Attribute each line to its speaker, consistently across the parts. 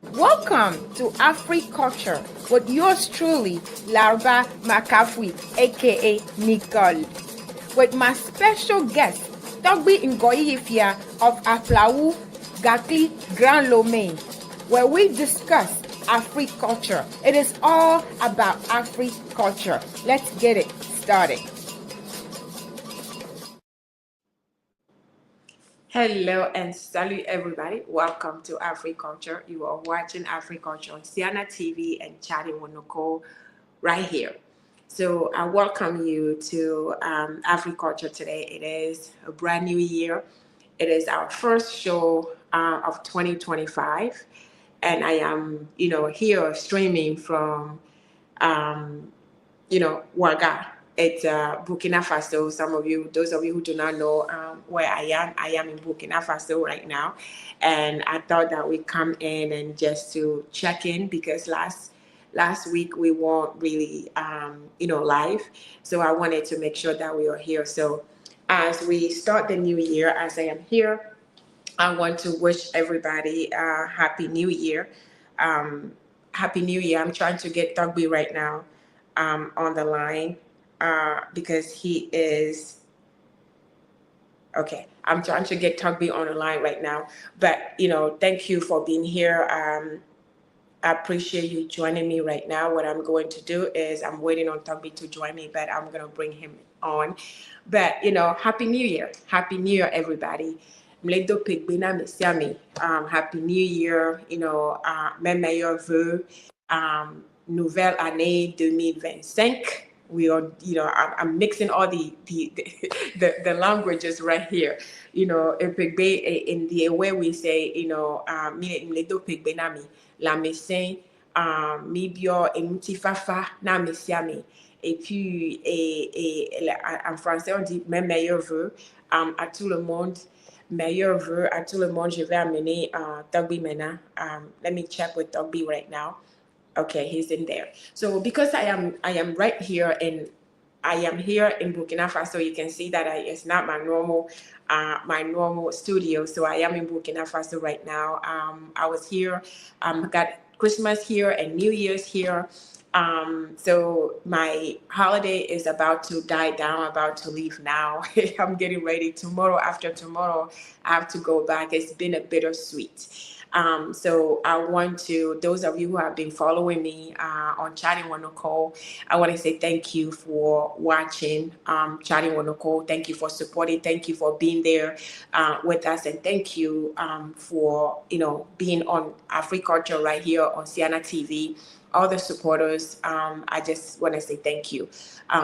Speaker 1: Welcome to Afri-Culture with yours truly, Larva McCaffrey, aka Nicole, with my special guest, TORGBUI Ngoyihifia of Aflawu, Gakli, Grand Lomé, where we discuss Afri-Culture. It is all about Afri-Culture. Let's get it started.
Speaker 2: Hello and salute everybody. Welcome to Afri-Culture. You are watching Afri-Culture on Siana TV and chatting with Nicole right here. So I welcome you to Afri-Culture today. It is a brand new year. It is our first show of 2025. And I am, here streaming from Ouaga. It's Burkina Faso. Those of you who do not know where I am in Burkina Faso right now. And I thought that we come in and just to check in because last week we weren't really, live. So I wanted to make sure that we are here. So as we start the new year, as I am here, I want to wish everybody a happy new year. Um, Happy New Year. I'm trying to get TORGBUI right now on the line because he is okay. I'm trying to get TORGBUI on the line right now. But, thank you for being here. I appreciate you joining me right now. What I'm going to do is I'm waiting on TORGBUI to join me, but I'm going to bring him on. But, Happy New Year. Happy New Year, everybody. Happy New Year, mes meilleurs vœux, nouvelle année 2025. We are, I'm mixing all the languages right here. In the way we say, la médecin, mi bio et mutifafa na messiami. Et puis, en français, on dit mes meilleurs vœux à tout le monde. Meilleurs vœux à tout le monde. Je vais amener TORGBUI maintenant. Let me check with TORGBUI right now. Okay, he's in there. So because I am right here and I am here in Burkina Faso, you can see that it's not my normal studio. So I am in Burkina Faso right now. I was here, got Christmas here and New Year's here. So my holiday is about to die down, about to leave now. I'm getting ready. Tomorrow, after tomorrow, I have to go back. It's been a bittersweet. So I want to, those of you who have been following me on Chatting with Nicole, I want to say thank you for watching Chatting with Nicole. Thank you for supporting. Thank you for being there with us. And thank you for, being on Afri-Culture right here on Siana TV. All the supporters, I just want to say thank you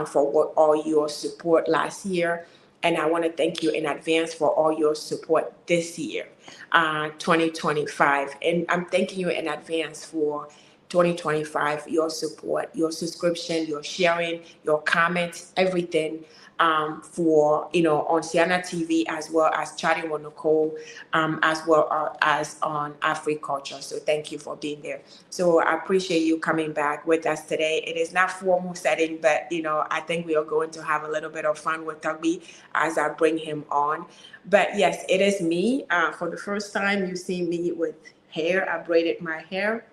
Speaker 2: for all your support last year. And I want to thank you in advance for all your support this year, 2025. And I'm thanking you in advance for 2025, your support, your subscription, your sharing, your comments, everything for, on Siana TV, as well as Chatting with Nicole, as well as on Afri-Culture. So thank you for being there. So I appreciate you coming back with us today. It is not formal setting, but, I think we are going to have a little bit of fun with TORGBUI as I bring him on. But yes, it is me. For the first time, you see me with hair. I braided my hair.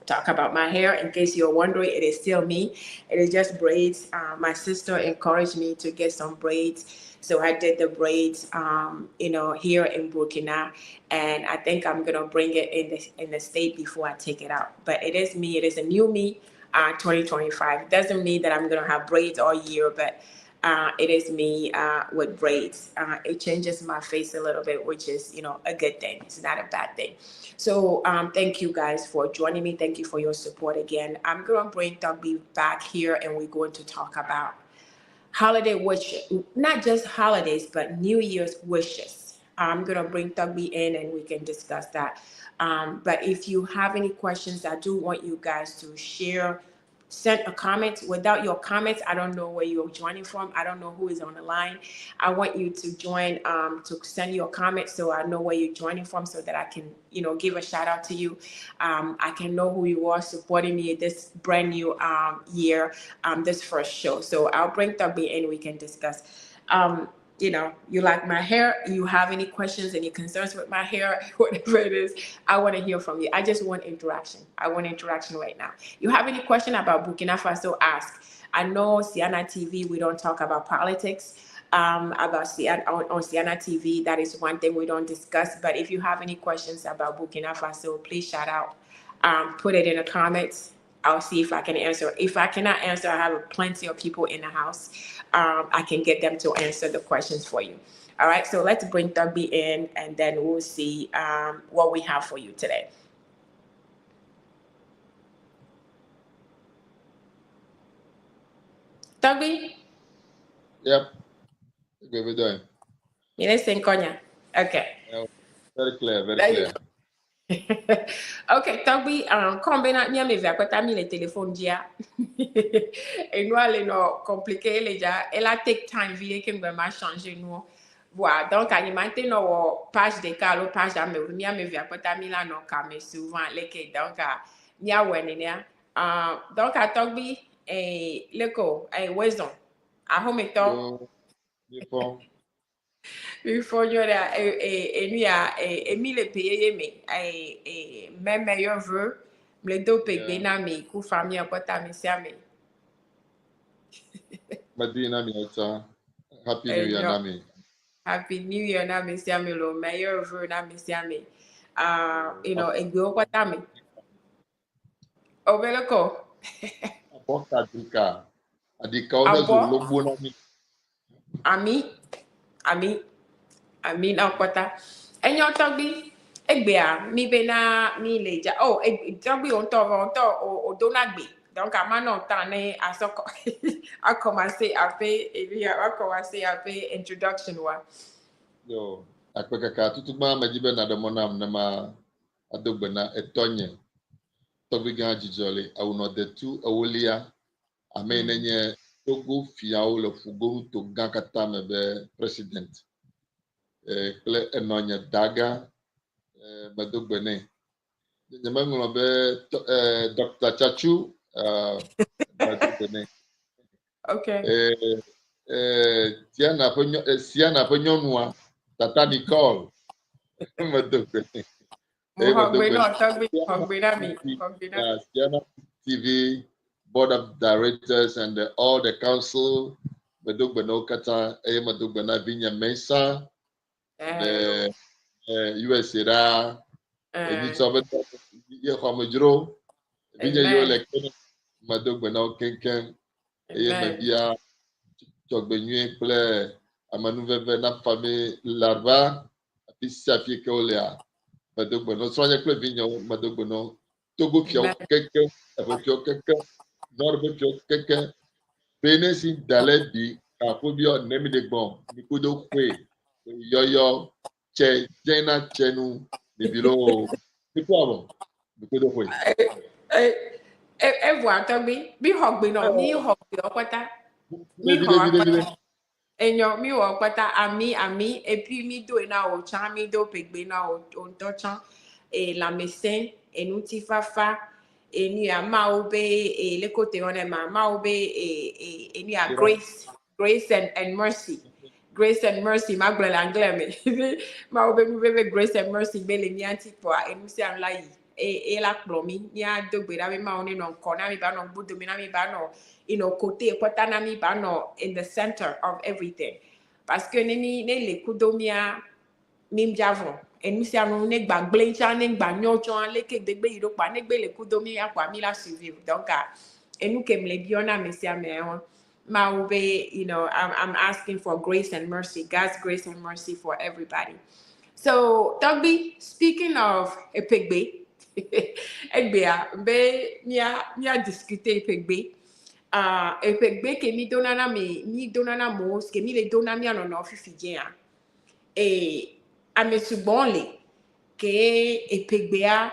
Speaker 2: Talk about my hair. In case you're wondering, it is still me. It is just braids. My sister encouraged me to get some braids. So I did the braids, here in Burkina, and I think I'm gonna bring it in the state before I take it out. But it is me. It is a new me, 2025. Doesn't mean that I'm gonna have braids all year, but it is me with braids. It changes my face a little bit, which is, a good thing. It's not a bad thing. So thank you guys for joining me. Thank you for your support again. I'm going to bring TORGBUI back here and we're going to talk about holiday wishes, not just holidays, but New Year's wishes. I'm going to bring TORGBUI in and we can discuss that. But if you have any questions, I do want you guys to share, send a comment. Without your comments, I don't know where you're joining from. I don't know who is on the line. I want you to join, to send your comments so I know where you're joining from so that I can, give a shout out to you. I can know who you are supporting me this brand new year, this first show. So I'll bring TORGBUI in, we can discuss. you like my hair, you have any questions, any concerns with my hair, whatever it is, I want to hear from you. I just want interaction. I want interaction right now. You have any question about Burkina Faso, ask. I know Siana TV, we don't talk about politics. About on Siana TV, that is one thing we don't discuss. But if you have any questions about Burkina Faso, please shout out. Put it in the comments. I'll see if I can answer. If I cannot answer, I have plenty of people in the house. I can get them to answer the questions for you. All right, so let's bring TORGBUI in, and then we'll see what we have for you today. TORGBUI?
Speaker 3: Yep. Okay, we're doing.
Speaker 2: You listen, Konya. Okay.
Speaker 3: Very clear, very clear.
Speaker 2: Ok, TORGBUI, combien de temps vous avez mis le téléphone dia? Et nous allons nous compliquer les gens. Elle a take time vie que nous m'a changé nous. Voilà, donc alimenter nos page de calo, page d'ame, nous y a mis là non mais souvent les que donc n'y a ouais nénia. Donc à TORGBUI et le co et Weston. À home et to. Before you are Emile payé mais même meilleur vœu le do payé na mi ku famille encore ta mi siame.
Speaker 3: Madina Miota, Happy New Year Nami.
Speaker 2: Happy New Year na mi siame lo meilleur vœu na mi siame. Egbe o kwata mi. Obeleko.
Speaker 3: Aboka Adika obezo logbo na mi.
Speaker 2: Ami na kwata. Enyo TORGBUI egbe mi be na mi le ja. Oh, TORGBUI on to o donagbe. Donc à maintenant tanné à ça a commencé à faire introduction wa.
Speaker 3: Yo, akwekaka tutuma majibe na demonam na ma adogbe na etonye. TORGBUI ga jijole awuno detu awulia amenenye Togo fiao le fugo to gankata mebe president. Kle enonye daga madogbene. Nyemangulo be Dr. Chachu madogbene.
Speaker 2: Okay.
Speaker 3: Siana Penyonwa Tata Nicole madogbene. Siana TV Board of Directors and all the council, Madogbeno Kata, Madogbena Vinya Mesa, the USA, Yahomajro, Vinya Yolek, Madogbeno Kenken, Mabia, Togbenue, Play, Amanuve Vena Famille Larva, Pissafi Kolea, Madogbeno, Sonia Clevino, Madogbeno, Togo Pio Kenken, Avopio Kenken. Norbe keke penesi dalebi afobio nemi de bon nikudo kwe yoyo che jena chenu nibilo nikuabo nikudo kwe
Speaker 2: Voir TORGBUI bi hogbe no mi hogbe okwata mi hogbe enyo mi okwata ami et puis mi do na o chan mi do pegbe na o to chan et la médecin et nous ti fafa et nous a maobe et le côté on est maobe et nous a grace and mercy. Grace and mercy, ma glè l'anglais mais maobe nous bebe grace and mercy bele ni anti poa et nous siam la yi et la plomi ni a do gbe da be ma oni no kona mi ba no budo mi na mi ba no côté kwata na mi ba no in the center of everything parce que ni le kudomia mim javon et nous siam ne gbagble cha ne gbanyo chan le ke degbe iro pa ne gbe le kudomi akwa mi la survivre donc et nous kem le biona me siam Maube, I'm asking for grace and mercy, God's grace and mercy for everybody. So, TORGBUI, speaking of Epegbe, mia discuter Epegbe. Epegbe ke mi donana mos, ke mi le donami anono fifidien. Et ame subonle ke Epegbe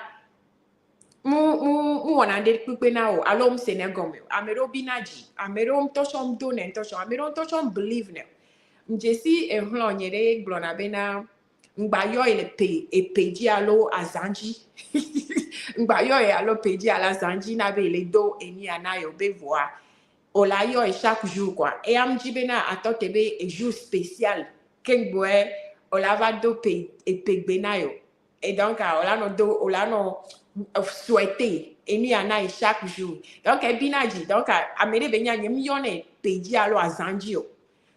Speaker 2: mu wana de kupe na o alom Senegal amero binaji amero toshom donen toshom amero toshom believe ne mjesi ehlo nyere glona bena ngbayo ile peji alo azanji ngbayo e alo peji ala azanji na be le do eni anayo be voa olayo e chaque jour quoi et amji bena atotebe e jour spécial kengboe olava do pegbe na yo. Et donc olano souhaité et ni ana chaque jour. Donc e binaji donc amere benya nyemione peji alo azanjio.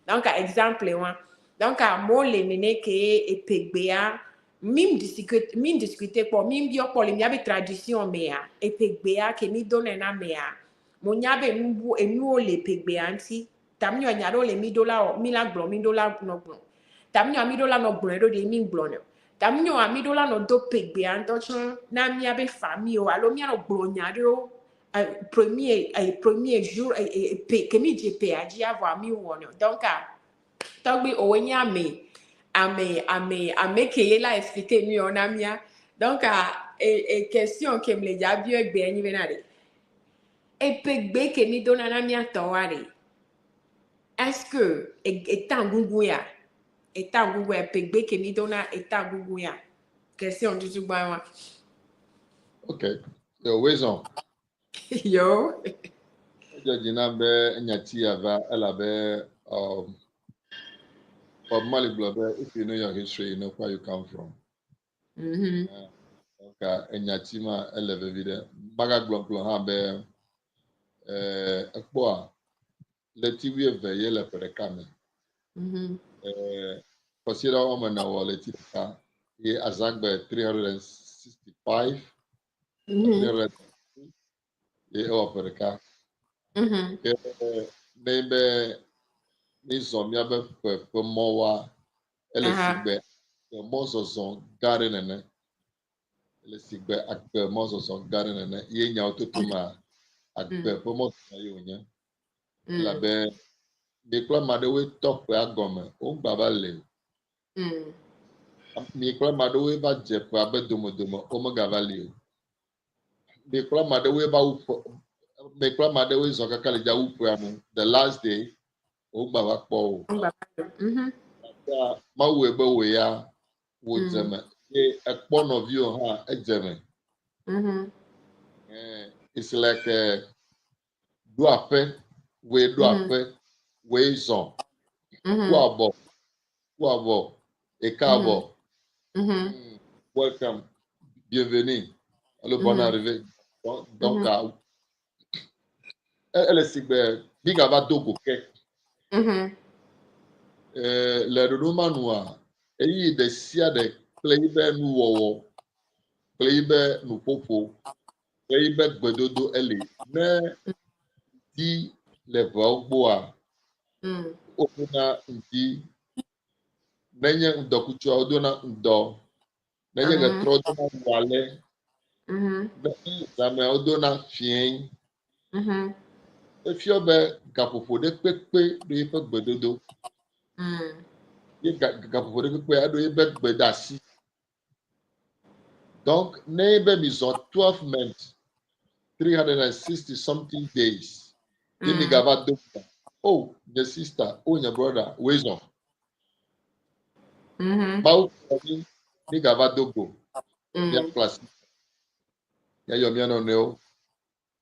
Speaker 2: Donc exemple one. Donc mo le nene ke e pegbea mim discuter pour mim bio pour le miabe tradition mea e pegbea ke mi donne na mea. Mo nyabe mbu enu le pegbea anti tamnyo nyaro le mi dola mi la glo mi dola no glo. Tamnyo mi dola no glo do de mi glo no. Tamnyo mi dola no do pegbea antochon na miabe famille o alo mi no glo nyaro premier jour que mi je pe aji avoir mi wono. Donc togbi owenye ame keye la expliquer mi onamia. Donc question que me le ja bio egbe enyi benade. Et pegbe que mi dona na mia tawari. Est-ce que etan gunguya pegbe que mi dona etan gunguya. Question du tuba.
Speaker 3: Okay. So Wizon.
Speaker 2: Yo.
Speaker 3: Jina be nyati ava elabe for Mali Blobe, if you know your history, you know where you come from. Okay, nyati ma eleve vide. Baga glon ha be ekpoa leti wie veye le perekame. Consider woman na waleti ka ye azagbe 365 300 ye o pereka. Nebe ni zomia be pe mowa ele sigbe mo zozon gare nene ele sigbe akbe mo zozon gare nene ye nya ototuma akbe pe mo na ye onya la be de klama de we top agome o baba le ni klama de we ba je pa be domodomo o mo gavali de klama de we ba u me klama de we zo kakale ja u amu the last day o baba po ma we be we ya wo jeme e ekpon of you ha ejeme it's like do ape we zon wo abo e kabo welcome bienvenue allo bon arrivé donc elle sigbe biga ba dogo ke le romanua eyi de sia de pleibe nu wowo pleibe nu popo pleibe gbedodo ele ne di le vogboa opuna ndi nenye ndokucho odona ndo nenye getro dona wale zame odona fien efiobe gapopo de pepe do ife gbedodo ye gapopo de pepe ado ibe gbedasi. Donc neighbor is on 12 months 360 something days ye gava do oh the sister oh your brother wisdom bao ni gava dogo ya class ya yo mi no neo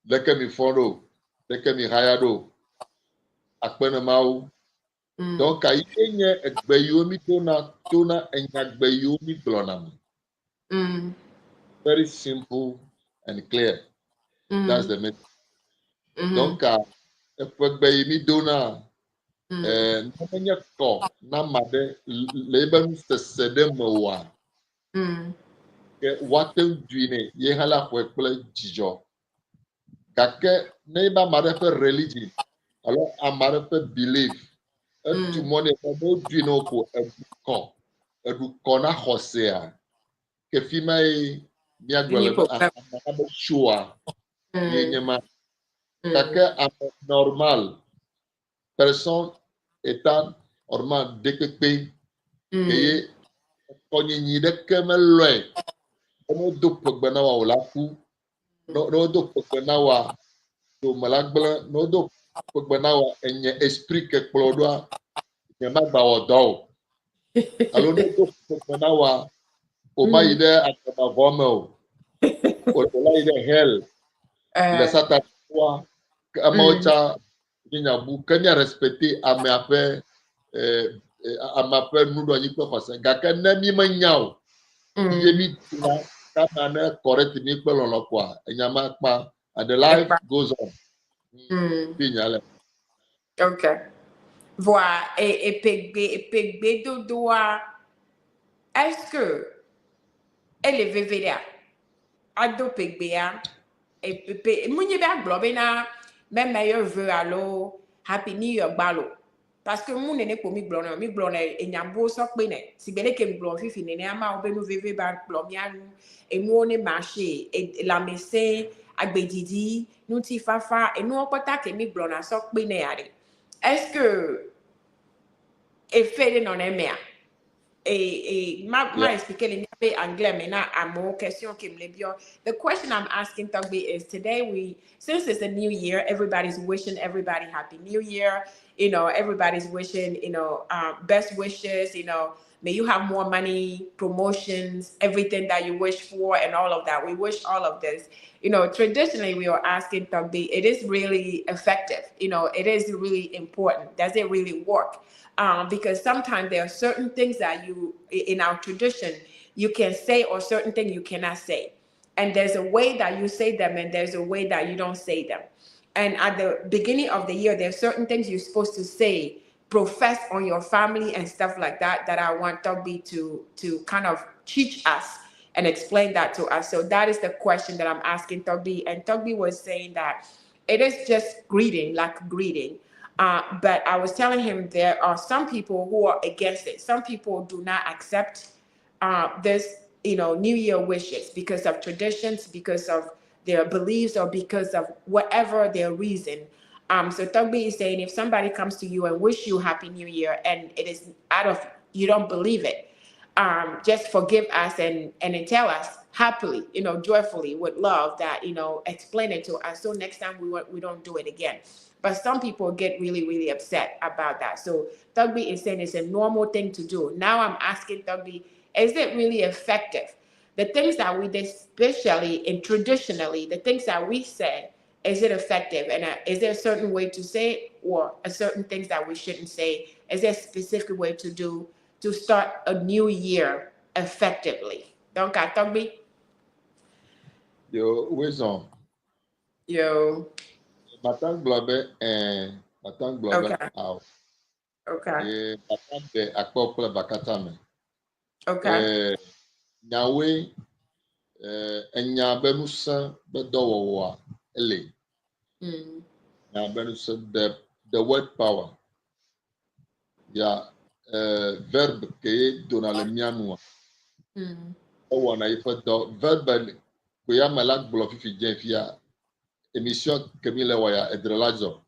Speaker 3: leke mi foro leke mi hayado akpene mau donc ayi enye egbeyomi tona enyagbeyomi glonam very simple and clear. That's the message. Donc egbeyomi dona namenye ko na made leben sesede mowa ke watem duine ye hala ko ekple jijo kake neiba made fe religion alors amare fe believe tu monde ko do duine ko eduko na hosea ke fimai miagwele be shua ye nyema kake normal personne étant normal dekpe eye konyi de kemelwe no do pogba wa olaku no do pogba wa do malagbla no do pogba wa enye esprit ke plodoa nye magba odo alo no do pogba wa o mayide akaba vomel o layide hell le satan wa amocha ninya bu kanya respecter ame ape ama pe nu do nyi pe fase ga ka na mi manyao ye mi na ka na correct mi pe lon lo kwa enyama pa and the life goes on pinyale
Speaker 2: okay voilà et pegbe dodoa est-ce que elle est vévéria ado pegbea e munye ba globe na me meilleur vœu allo happy new year gbalo parce que mon nene ko mi glona enyambo so pe ne sigbele ke mi glon fifi nene ama obe no veve ba glon mi anu enu one marché et la messe agbedidi nu ti fafa enu opota ke mi glona so pe ne are est-ce que e fede non emea ma expliquer les niabe anglais maintenant à mon question qui me bien. The question I'm asking Togbi is today since it's a new year, everybody's wishing everybody happy new year. You know, everybody's wishing, best wishes, may you have more money, promotions, everything that you wish for and all of that. We wish all of this. Traditionally we are asking Togbi, it is really effective. It is really important. Does it really work? Because sometimes there are certain things that in our tradition, you can say, or certain things you cannot say. And there's a way that you say them, and there's a way that you don't say them. And at the beginning of the year, there's certain things you're supposed to say, profess on your family and stuff like that, that I want Togbi to kind of teach us and explain that to us. So that is the question that I'm asking Togbi. And Togbi was saying that it is just greeting, like greeting. But I was telling him there are some people who are against it. Some people do not accept this, New Year wishes because of traditions, because of their beliefs, or because of whatever their reason. So Togbi is saying if somebody comes to you and wish you Happy New Year and it is you don't believe it, just forgive us and tell us happily, joyfully, with love that, explain it to us so next time we don't do it again. But some people get really, really upset about that. So Togbi is saying it's a normal thing to do. Now I'm asking Togbi, is it really effective? The things that we did, especially and traditionally, the things that we said, is it effective? And is there a certain way to say it, or a certain things that we shouldn't say? Is there a specific way to start a new year effectively? Donc, Togbi?
Speaker 3: yo wisdom
Speaker 2: Yo.
Speaker 3: matang globe
Speaker 2: Okay.
Speaker 3: out
Speaker 2: Okay.
Speaker 3: e matang de akpopla bakata me
Speaker 2: Okay.
Speaker 3: nyawe enya benusa bedowowa ele nya benusa the word power ya verbe ke donale mianua o na ifa do verbe ko ya malak blo fifi jenfia émission kemile waya edrelazo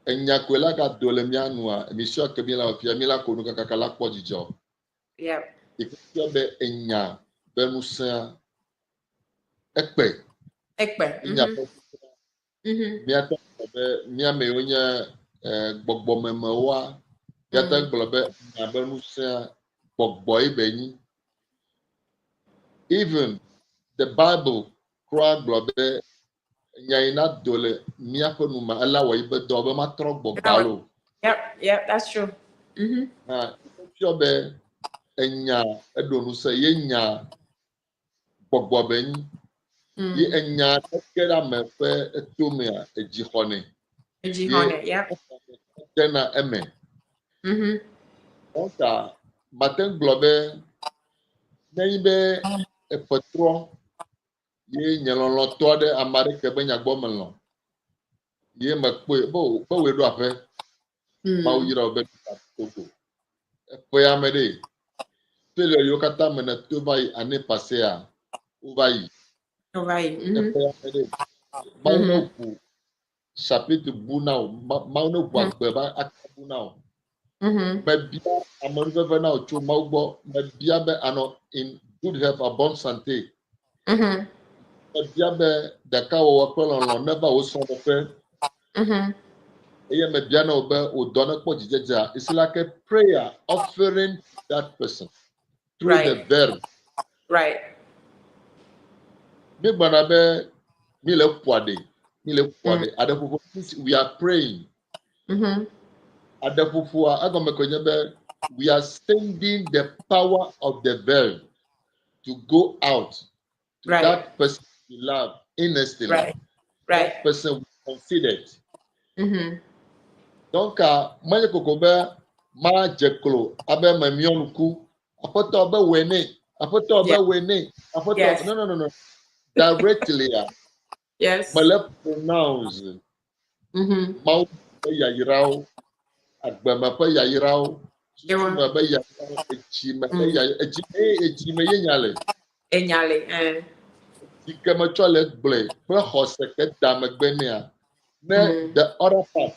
Speaker 3: enya kwela ka dole mianua émission kemile wa fia mila ko nuka kakala kpojijo
Speaker 2: Yep.
Speaker 3: ikyo be enya benusa ekpe enya miata be miame onya gbogbo memewa yata gblobe enya benusa gbogbo ibenyi. Even the Bible cry globe nyaina dole miapo numa ala wa ibe do be matro gbogalo
Speaker 2: Yep, that's true.
Speaker 3: na fio be enya edonu se yenya gbogbo ben ye enya tekera me fe etomia ejihone ye
Speaker 2: Yep.
Speaker 3: tena eme onka maten globe nyibe epetro ye nyelolo to de amerike be nyagbo melon ye makpo bo we do afe ma uyira obe togo foi amede pele yo kata mena to vai ane pasea o vai
Speaker 2: Right.
Speaker 3: foi amede ma no bu chapitre bu now ma no bu agbeba akabu now ma bia amon veve now cho ma ugbo ma bia be ano in good health abon santé ma bia be daka wo pelon lo never wo so fe me bia no be o dono po jijeja. It's like a prayer offering that person through the verb.
Speaker 2: Right.
Speaker 3: We are praying. Adefufua, Agomekonyabe, we are sending the power of the verb to go out to
Speaker 2: Right.
Speaker 3: that person you love innocently.
Speaker 2: Right.
Speaker 3: That person will consider it.
Speaker 2: Mm-hmm.
Speaker 3: Donc, manye kokobe, ma jeklo, abe mamionku, apoto abe wene, apoto
Speaker 2: Yeah.
Speaker 3: abe wene, apoto,
Speaker 2: Yes.
Speaker 3: no. Directly,
Speaker 2: Yes.
Speaker 3: male pronounce,
Speaker 2: Mm-hmm.
Speaker 3: mouth yayirao, agbama pe yayirao,
Speaker 2: Ewa.
Speaker 3: susuma be yayirao, echime be yayirao, echime yenyale.
Speaker 2: Enyale.
Speaker 3: Ikeme chole ble, pe hose ke dame gbenia. Ne the other part,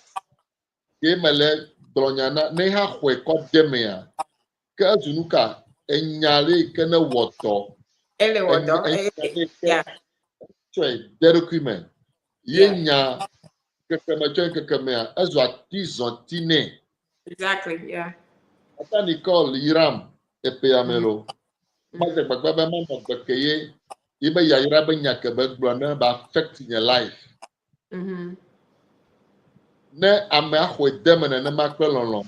Speaker 3: ke mele dronyana, ne ha hwe ko demea. Ke azunuka, enyale ke ne woto,
Speaker 2: Ele wodo.
Speaker 3: enyale ke
Speaker 2: Yeah.
Speaker 3: chwe derukumen.
Speaker 2: Yeah.
Speaker 3: Yenya, kekeme chwe kekemea, ezo atizantine.
Speaker 2: Exactly. Yeah.
Speaker 3: Ata Nicole Yiram, epeamelo.
Speaker 2: Mm-hmm.
Speaker 3: Mate bagbaba mama gbekeye, ibe yayira be nyakebe gblone ba affect your life.
Speaker 2: Mm-hmm.
Speaker 3: Ne ame axɔe deme nenema kple lɔlɔ.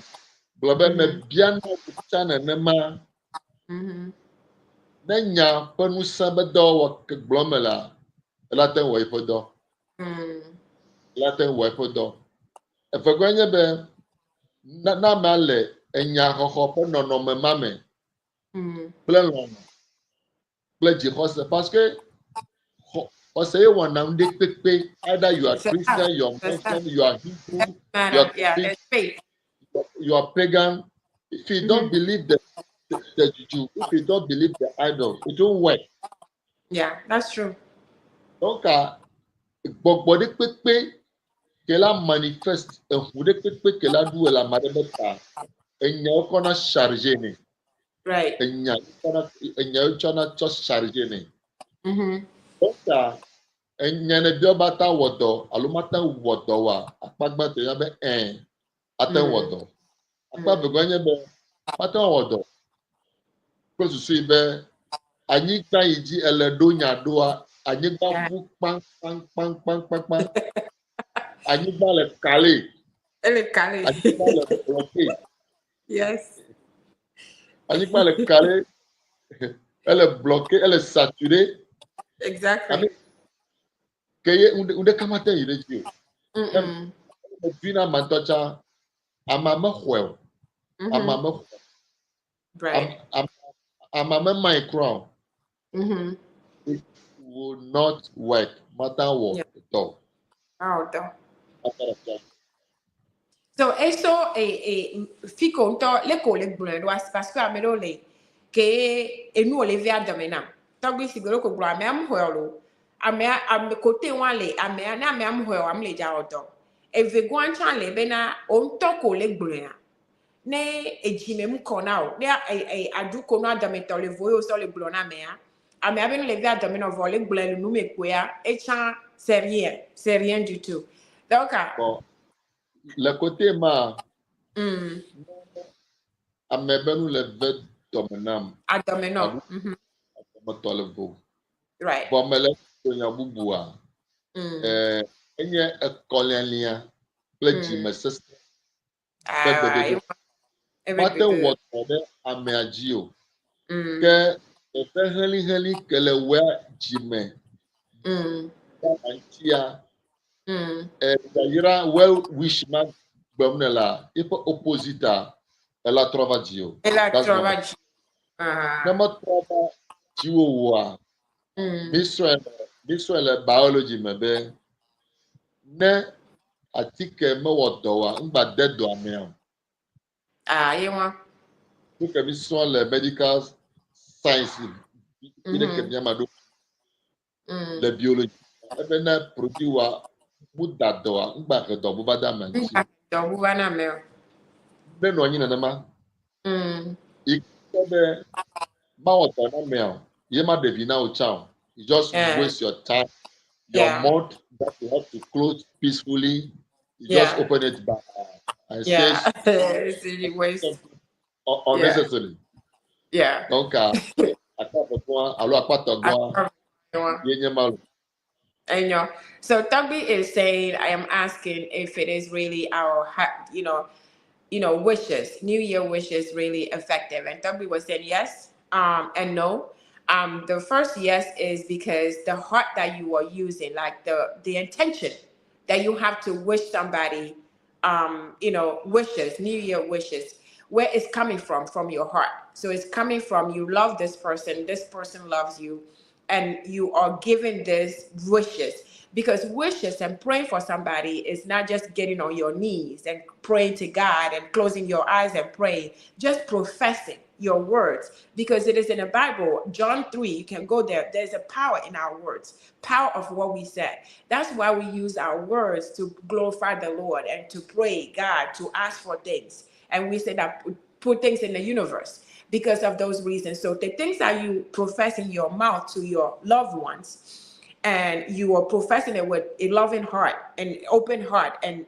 Speaker 3: Gblɔ be me bia na wòtsa nenema.
Speaker 2: Mm-hmm.
Speaker 3: Ne nya ƒe ŋusẽ be dɔwɔwɔ ke gblɔm me la, ela te ŋu wɔ eƒe dɔ. Ela te ŋu wɔ eƒe dɔ. Evegɔe nye be na amea le enyaxɔxɔ ƒe nɔnɔme ma me kple lɔlɔ kple dzixɔse parce que xɔse ye wɔna nu ɖe kpekpe. Either you are Christian, you are Muslim, you are Hebrew, you are
Speaker 2: Yeah. Faith.
Speaker 3: you are pagan. If you don't believe the juju, if you don't believe the idol, it won't work.
Speaker 2: Yeah, that's true.
Speaker 3: Donc, gbɔgbɔ ɖe kpekpe ke la manifeste, eʋu ɖe kpekpe ke la ɖu la ma ɖe be ta, enyawo kɔna charge ne.
Speaker 2: Right.
Speaker 3: Enyawo tsɔna tsɔ charge ne. Donc, enya ne biɔ ba ta wɔ dɔ alo ma ta wɔ dɔ wa, akpa gbãtɔ ya be ate wɔ dɔ. Akpa vegɔe nye be ate wɔ dɔ. Kple susu yi be anyigba yi dzi ele ɖo nya ɖoa, anyigba ƒu kpaŋ. Anyigba le kale. Anyigba le bloqué.
Speaker 2: Yes.
Speaker 3: Anyigba le kale. Elle est bloquée, elle est saturée.
Speaker 2: Exactly.
Speaker 3: Keye unde kamate yi ɖe dzi o. Vina mantocha amame xɔe. Amame xɔe.
Speaker 2: Right.
Speaker 3: Amame mai crown. It will not work. Matter what at all.
Speaker 2: So eso fico nto le ko le gblo do parce que amelo le ke enu o le via domena. Togbi sigoro ko gblo ame am hoelo. Ame kote wan le ame na ame am hoelo am le ja odo. Eve gwan chan le be na o nto ko le gblo ya. Ne ejime mu kona o. Ne adu ko no adameto le voyo so le gblo na me ya. Ame abeno le via domena vo le gblo le nu me ko ya. E chan c'est rien du tout. Donc
Speaker 3: le côté ma amebenu le ve domenam
Speaker 2: adomeno
Speaker 3: le vo
Speaker 2: right
Speaker 3: bon me le nya bubua enye ekolialia ple dzime sese
Speaker 2: right
Speaker 3: mate woto de ameaji o ke efe heli ke le we dzime antia yayira well wish man gbemne la ipo opposita ela trova dio nama trova jiwo wa Israel biology mebe ne atike mewodo wa ngba dedo amia
Speaker 2: yewa
Speaker 3: que mi so le medical science ide ke mi amado le biology ebe na produit wa budado wa ngba ke do bubada manchi
Speaker 2: do bubana me
Speaker 3: be no nyina nama ikobe ma water na me ye ma devi na o chow you just waste your time your mouth that you have to close peacefully you just open it back and say
Speaker 2: it's really waste
Speaker 3: unnecessarily donc
Speaker 2: I know. So Tugby is saying, I am asking if it is really our, wishes, New Year wishes really effective? And Toby was saying yes, and no. The first yes is because the heart that you are using, like the intention that you have to wish somebody, wishes, New Year wishes, where it's coming from your heart. So it's coming from, you love this person loves you, and you are giving this wishes. Because wishes and praying for somebody is not just getting on your knees and praying to God and closing your eyes and praying, just professing your words. Because it is in the Bible, John 3, you can go there. There's a power in our words, power of what we said. That's why we use our words to glorify the Lord and to pray God, to ask for things. And we say that put things in the universe because of those reasons. So the things that you profess in your mouth to your loved ones, and you are professing it with a loving heart and open heart and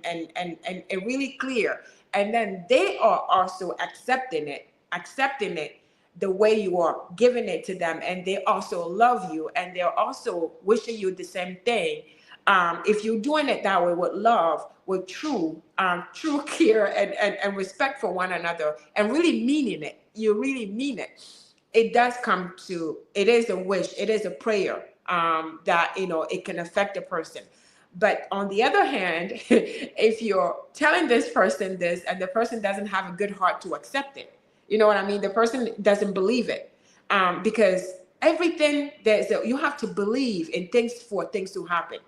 Speaker 2: really clear, and then they are also accepting it the way you are giving it to them, and they also love you and they're also wishing you the same thing. If you're doing it that way with love, with true care and respect for one another, and really meaning it, you really mean it, it is a wish, it is a prayer, that, it can affect a person. But on the other hand, if you're telling this person this and the person doesn't have a good heart to accept it, you know what I mean? The person doesn't believe it, because everything you have to believe in things for things to happen.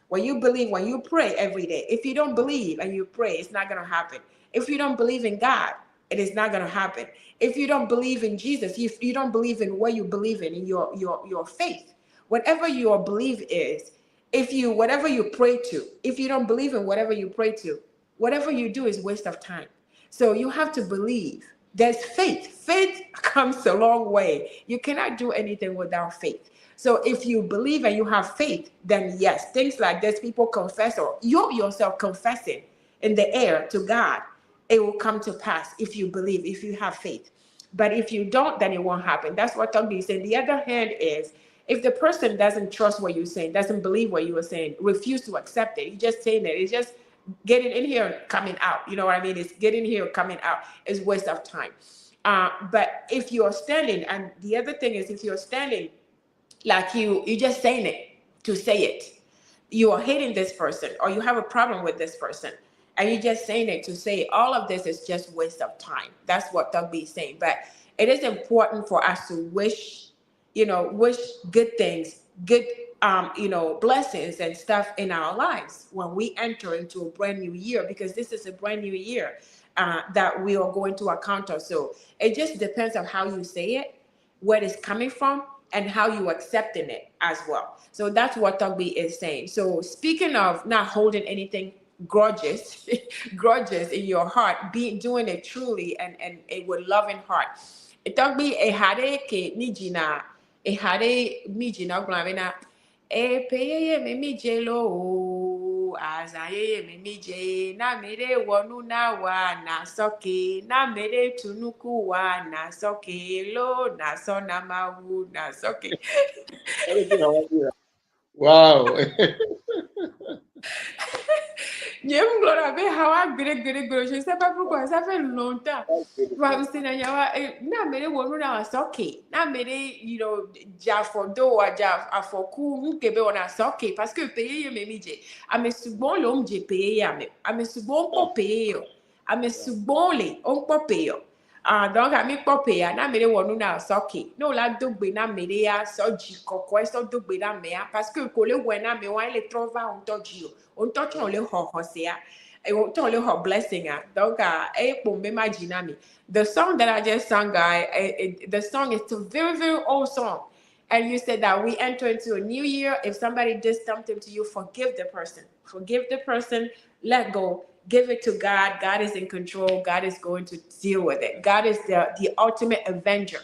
Speaker 2: When you believe, when you pray every day, if you don't believe and you pray, it's not going to happen. If you don't believe in God, it is not going to happen. If you don't believe in Jesus, if you don't believe in what you believe in your faith, whatever your belief is, whatever you pray to, if you don't believe in whatever you pray to, whatever you do is waste of time. So you have to believe. There's faith. Faith comes a long way. You cannot do anything without faith. So if you believe and you have faith, then yes, things like this, people confess, or you yourself confessing in the air to God, it will come to pass if you believe, if you have faith. But if you don't, then it won't happen. That's what Togbi is saying. The other hand is, if the person doesn't trust what you're saying, doesn't believe what you are saying, refuse to accept it, you're just saying it, it's just getting in here and coming out. You know what I mean? It's getting here, coming out. It's waste of time. But if you're standing, and the other thing is, if you're standing, like you're just saying it to say it, you are hating this person or you have a problem with this person, and you're just saying it to say it, all of this is just waste of time. That's what Togbi is saying. But it is important for us to wish good things, good blessings and stuff in our lives when we enter into a brand new year, because this is a brand new year that we are going to encounter. So it just depends on how you say it, where it's coming from, and how you accepting it as well. So that's what Togbi is saying. So speaking of not holding anything grudges in your heart, doing it truly and with loving heart. Togbi ehade ke nijina glavina peye me mijelo azaye me mije na mere wonu na wa na soke na mere tunuku wa na soke lo na so na mawu na soke.
Speaker 3: Wow.
Speaker 2: J'aime gloire avec Hawa gre. Je sais pas pourquoi, ça fait longtemps. Na mere wonu na soke. Na mere, jafodo wa afoku nkebe ona soke parce que payer me mije. Ame subon lo mje payer ame. Ame subon ko payer yo. Ame subon le on ko payer. Donc ame ko payer na mere wonu na soke. No la dogbe na mere ya soji kokko so dogbe na me parce que ko le wena me wa le trova on toji yo. On touch on le hosea. A blessing. Donc, the song that I just sung, the song is a very, very old song. And you said that we enter into a new year. If somebody did something to you, forgive the person. Forgive the person. Let go. Give it to God. God is in control. God is going to deal with it. God is the ultimate avenger.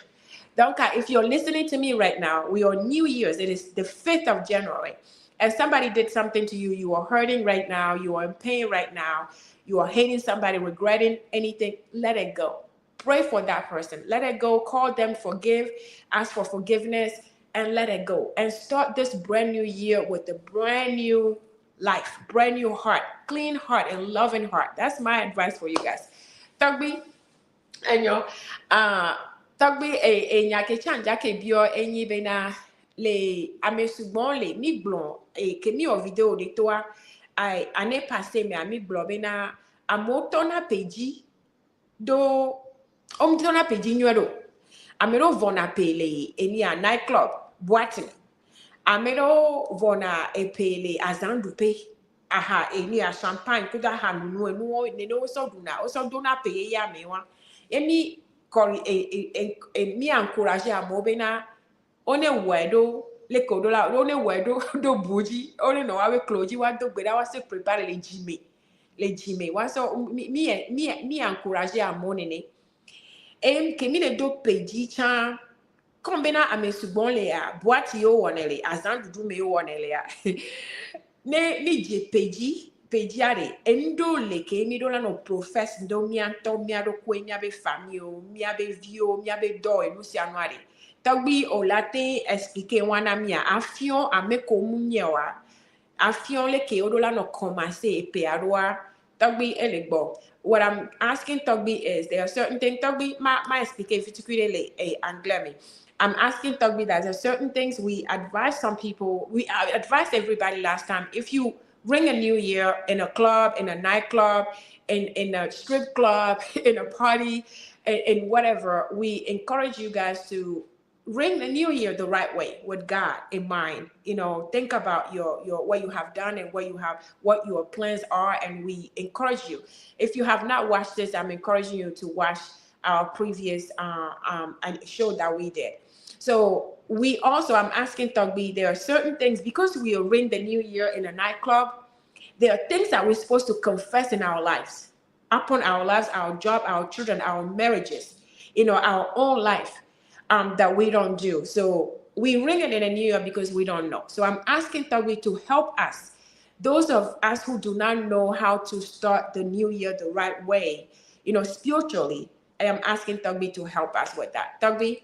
Speaker 2: Donc, if you're listening to me right now, we are New Year's. It is the 5th of January. And somebody did something to you, you are hurting right now, you are in pain right now, you are hating somebody, regretting anything, let it go. Pray for that person. Let it go. Call them, forgive, ask for forgiveness, and let it go. And start this brand new year with a brand new life, brand new heart, clean heart, and loving heart. That's my advice for you guys. Togbi, enyo, Togbi nyake chanja ke bio enyi bena le amesugbon le mi blon ke mi o video de toi ai année passée mais ami blon bena amotona peji do omtona peji nywero amero vona pele eni a nightclub boîte amero vona epele azandupe aha eni a champagne kuda ha nunu ne no so dona peye ya mewa emi kori mi encourager amo bena one wedo le kodola one wedo do buji one no awe cloji wa do gbeda wa se prepare le jime wa so mi encourager amo nene kemi le do peji chan kombena amesugbon le a boîte yo wonele azan dudu me yo wonele a ne ni je peji are endo le ke mi do la no profess ndo mi anto mi ado ko mi abe famio mi abe vio mi abe do enu si anuare togbi o late expliquer wana mi a afion ameko munyewa afion le ke odo la no commencer e pe aroa togbi elegbo. What I'm asking Togbi is there are certain things Togbi my explique particularly anglais. I'm asking Togbi that there are certain things we advise some people. We advised everybody last time. If you ring a new year in a club, in a nightclub, in a strip club, in a party, in whatever, we encourage you guys to ring the new year the right way with God in mind. You know, think about your what you have done and what your plans are, and we encourage you. If you have not watched this, I'm encouraging you to watch our previous show that we did. So we also, I'm asking Togbi, there are certain things, because we are ring the new year in a nightclub, there are things that we're supposed to confess in our lives, upon our lives, our job, our children, our marriages, our own life. That we don't do. So we ring it in a new year because we don't know. So I'm asking Togbi to help us. Those of us who do not know how to start the new year the right way, spiritually, I am asking Togbi to help us with that. Togbi,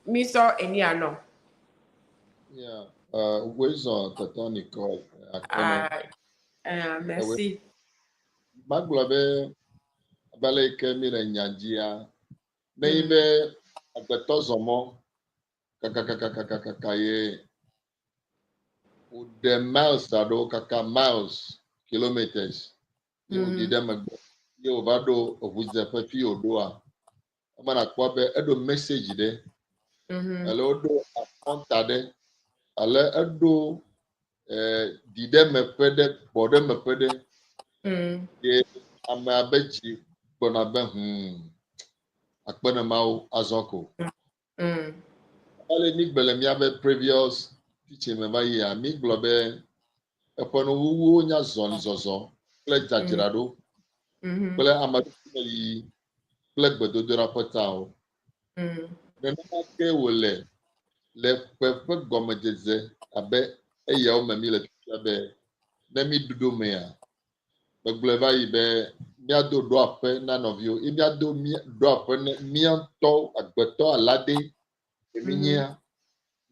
Speaker 2: Miso Eniano.
Speaker 3: Yeah, wisdom, Tata Nicole,
Speaker 2: Merci.
Speaker 3: Maglobe, Balek, Mira Nyanjia, Neighbor, at the Tozomo, Kakakakakakaye, the miles, Kaka miles, kilometers. You did them a Vado of which the Pepi Odoa. Amana Edo message there. Hello, do Apontade, Ale Edo. Dide mepede bode mepede ye ame abeji gbona be akpene mawu azɔko ale mi gbele miabe previous teaching me va yia mi gblɔ be eƒe no wuwo nya zɔli zɔzɔ kple dzadzraɖo kple ameɖoɖo yi kple gbedodoɖa ƒe tawo nenema ke wòle le ƒe ƒe gɔmedzedze abe eyawo me mi le fifia be ne mi ɖuɖo mea megblɔe va yi be míado ɖo aƒe na nɔviwo míado ɖo aƒe ne míatɔwo agbetɔ alade emi nyia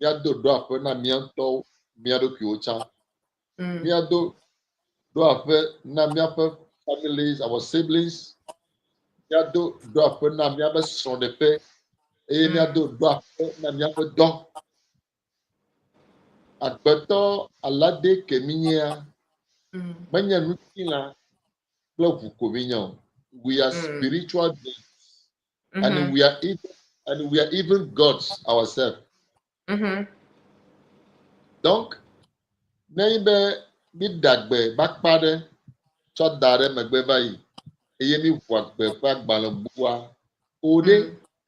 Speaker 3: míado ɖo aƒe na míatɔwo mía ɖokuiwo tsã míado ɖo aƒe na míaƒe families our siblings míado ɖo aƒe na míaƒe srɔ̃ɖeƒe eye míado ɖo aƒe na míaƒe dɔ agbetɔ alade kemi nyia menye nutilã kple ʋu ko mi nye o. We are spiritual beings, and we are even gods ourselves. Donc, ne be mi dagbe bakpa ɖe tsɔ da ɖe megbe va yi eye mi ʋu agbe ƒe agbalẽ bua o ɖe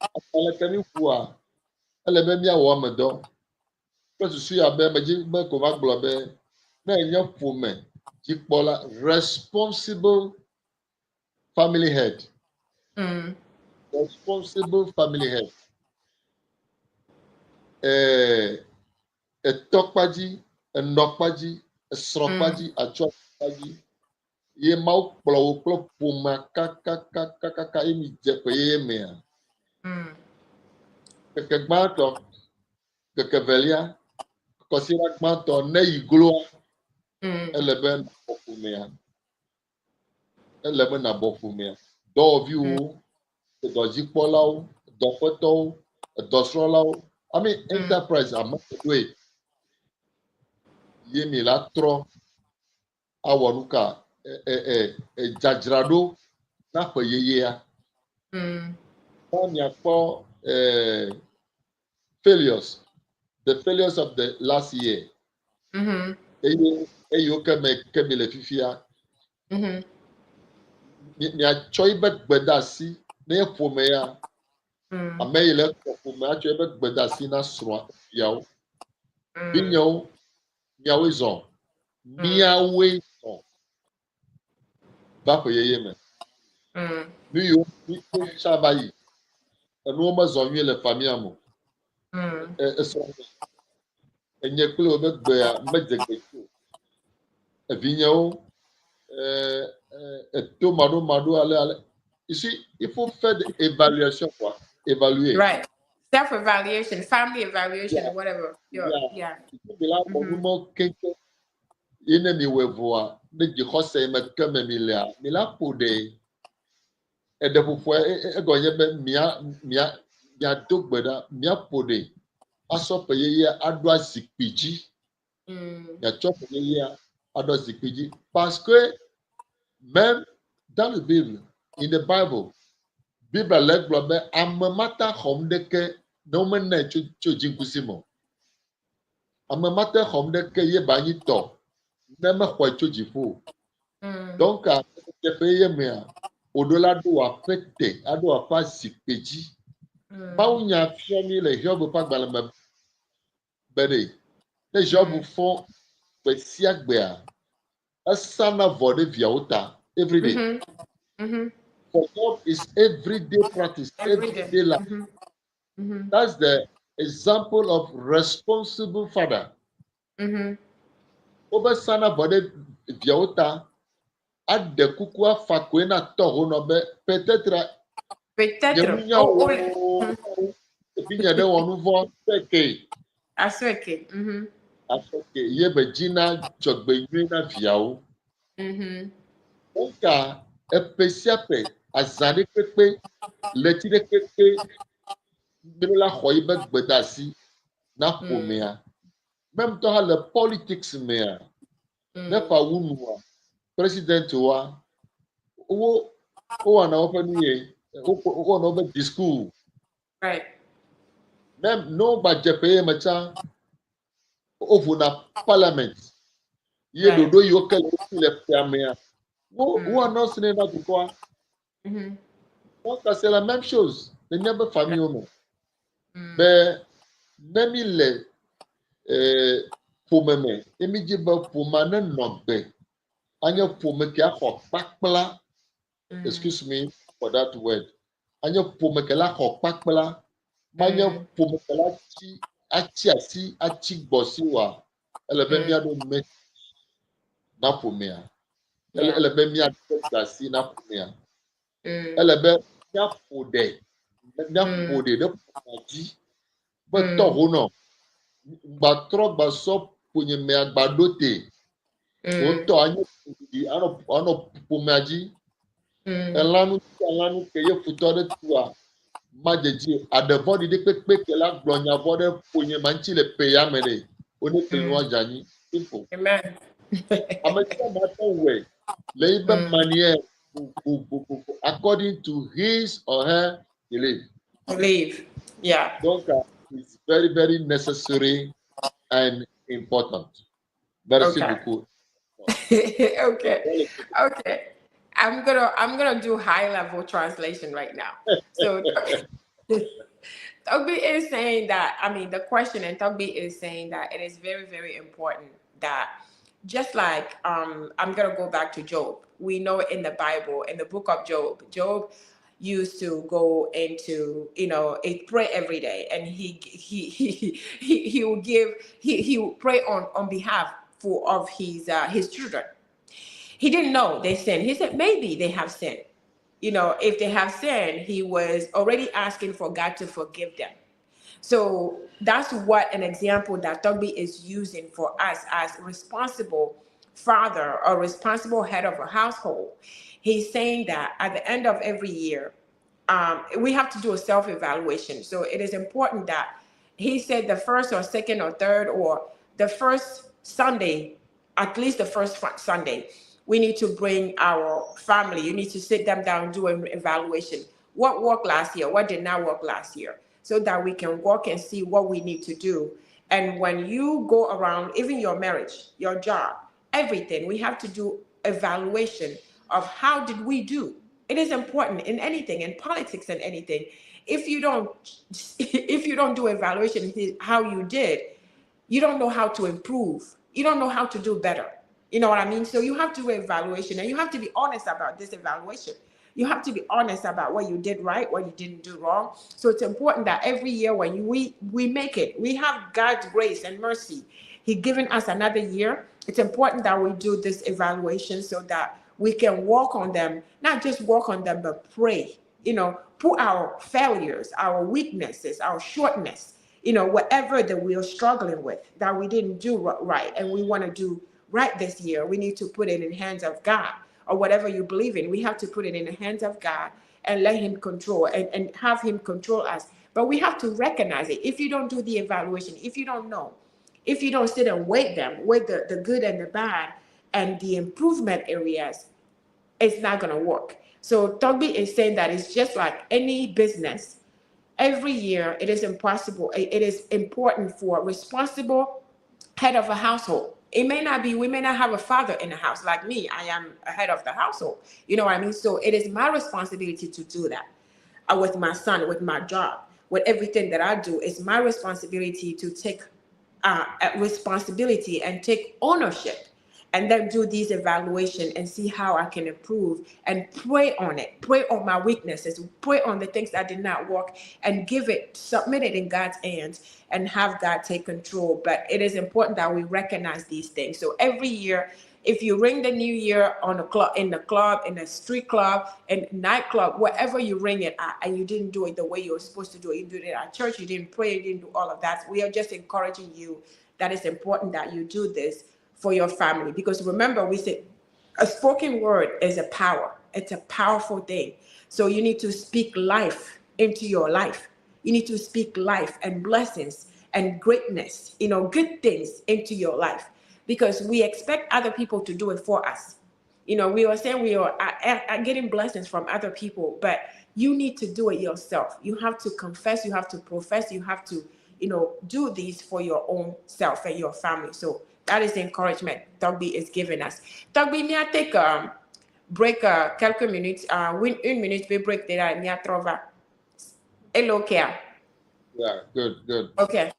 Speaker 3: agbalẽ ke mi ʋua ele be miawɔ ame dɔ kple susu ya be medzi be ko va gblɔ be ne enye ƒome dzikpɔla responsible family head. Responsible family head. Etɔkpadzi, enɔkpadzi, esrɔ̃kpadzi, atsɔkpadzi. Ye mawu kplɔ wo kple ƒomea kakakakaka ye mi dze ƒe ye mea. Keke gbãtɔ, keke velia, kɔsiɖa gbãtɔ ne yi gloa ele be ƒomea. eleme na bɔfumia dɔwɔviwo dɔdzikpɔlawo dɔƒetɔwo dɔsrɔ̃lawo ami enterprise ameɖoe ye mi la trɔ awɔ nu ka dzadzraɖo na ƒe yeyea na miakpɔ failures the failures of the last year eyiwo ke mi le fifia miatsɔ yi be gbedasi ne ye ƒomea ame yi le ƒome atsɔ yi be gbedasi na srɔ̃a viawo vinyewo miawoe zɔ va ƒe yeye me nu yiwo sa va yi enuwo mezɔ nyuie le famia me esrɔ̃ enye kple wo be gbea medze gbe tso evinyewo to maɖo ale you see il faut faire the évaluation quoi évaluer
Speaker 2: right self-evaluation family evaluation or whatever yeah
Speaker 3: bila numo kenke yene mi wevoa ne dzixɔse me ke me mi lea mi la ƒo ɖe eɖe ƒoƒo egɔnye be mia do gbe ɖa mia ƒo ɖe asɔ ƒe yeyea aɖo azikpui dzi miatsɔ ƒe yeyea aɖo azikpui dzi parce que même dans le Bible in the Bible Bible le gblɔ be ame mata xɔm ɖeke ne womene tso dziŋkusi me ame mata xɔm ɖeke ye ba nyi tɔ ne mexɔe tso dziƒo donc teƒe ye mea oɖo la ɖo aƒe te aɖo aƒe azikpui dzi Mawu nya fiɔ mi le Hiob ƒe agbalẽ me be ɖe ne Hiob fɔ gbe sia gbea esana vɔ ɖe viawo ta every day for God is everyday practice everyday life that's the example of responsible father wobe sana vɔ ɖe viawo ta aɖe kuku afa koe na tɔho nɔ be peut-être vinye ɖe wɔ nu vɔ
Speaker 2: aseke
Speaker 3: ye be dzi na dzɔgbe nyui na viawo woka eƒe sia ƒe azã ɖe kpekpe leti ɖe kpekpe mi la xɔ yi be gbedasi na ƒomea même tɔ hã le politics mea ne fa wu nua president wa wowɔna woƒe nu ye wowɔna woƒe discours
Speaker 2: right
Speaker 3: même ne wogba dze ƒe ye me tsã wovona parliament ye ɖoɖo yiwo ke le ƒea mea wo annonce ne na dukɔa donc c'est la même chose le miabe famille me be ne mi le ƒome me ye mi dzi be ƒomea ne nɔ gbe anye ƒome ke axɔ kpakpla excuse me for that word anye ƒome ke la xɔ kpakpla manye ƒome ke la atsi asi atsi gbɔsi wa ele be miaɖo me na ƒomea ele be miaɖo asi na ƒomea ele be miaƒo ɖe ɖe ƒomea dzi be tɔho nɔ gbatrɔ gbasɔ ƒonyemea gbaɖo te wotɔ anɔ ƒomea dzi elãnu ke ye futɔ ɖe tua madzedzi aɖevɔɖi ɖe kpekpe ke la gblɔ nya vɔ ɖe ƒonyema ŋuti le peya me ɖe wone kli nua dzanyi simple ame sia ame atɔ wɔe le yibe manière according to his or her belief donc it's very very necessary and important merci beaucoup
Speaker 2: okay I'm gonna do high level translation right now. So TORGBUI is saying that, I mean, the question in TORGBUI is saying that it is very, very important that just like, I'm gonna go back to Job. We know in the Bible, in the book of Job used to go into, pray every day, and he would pray on behalf of his children. He didn't know they sinned. He said, maybe they have sinned. If they have sinned, he was already asking for God to forgive them. So that's what an example that TORGBUI is using for us as responsible father or responsible head of a household, he's saying that at the end of every year, we have to do a self-evaluation. So it is important that he said the first or second or third or the first Sunday, at least the first Sunday, we need to bring our family. You need to sit them down and do an evaluation. What worked last year? What did not work last year? So that we can work and see what we need to do. And when you go around, even your marriage, your job, everything, we have to do evaluation of how did we do. It is important in anything, in politics and anything. If you don't do evaluation, how you did, you don't know how to improve. You don't know how to do better. You know what I mean? So you have to do evaluation, and you have to be honest about this evaluation. You have to be honest about what you did right, what you didn't do wrong. So it's important that every year when we make it, we have God's grace and mercy. He given us another year. It's important that we do this evaluation so that we can work on them, not just work on them, but pray, put our failures, our weaknesses, our shortness, whatever that we are struggling with, that we didn't do right, and we want to do right this year, we need to put it in the hands of God, or whatever you believe in. We have to put it in the hands of God and let him control and have him control us. But we have to recognize it. If you don't do the evaluation, if you don't know, if you don't sit and weigh the good and the bad and the improvement areas, it's not going to work. So TORGBUI is saying that it's just like any business. Every year, it is impossible. It is important for a responsible head of a household. It may not be, we may not have a father in the house. Like me, I am a head of the household. You know what I mean? So it is my responsibility to do that with my son, with my job, with everything that I do. It's my responsibility to take responsibility and take ownership, and then do these evaluation and see how I can improve and pray on it, pray on my weaknesses, pray on the things that did not work, and submit it in God's hands and have God take control. But it is important that we recognize these things. So every year, if you ring the new year on a club, in a street club, in a nightclub, wherever you ring it at, and you didn't do it the way you were supposed to do it, you did it at church, you didn't pray, you didn't do all of that, we are just encouraging you that it's important that you do this for your family. Because remember, we said a spoken word is a power. It's a powerful thing. So you need to speak life into your life. You need to speak life and blessings and greatness, good things into your life, because we expect other people to do it for us. We are saying we are getting blessings from other people, but you need to do it yourself. You have to confess, you have to profess, you have to, do these for your own self and your family. So that is the encouragement TORGBUI is giving us. TORGBUI, may I take a break quelques minutes, une minute, we break there, may I trova. Hello, Kia.
Speaker 3: Yeah, good.
Speaker 2: Okay,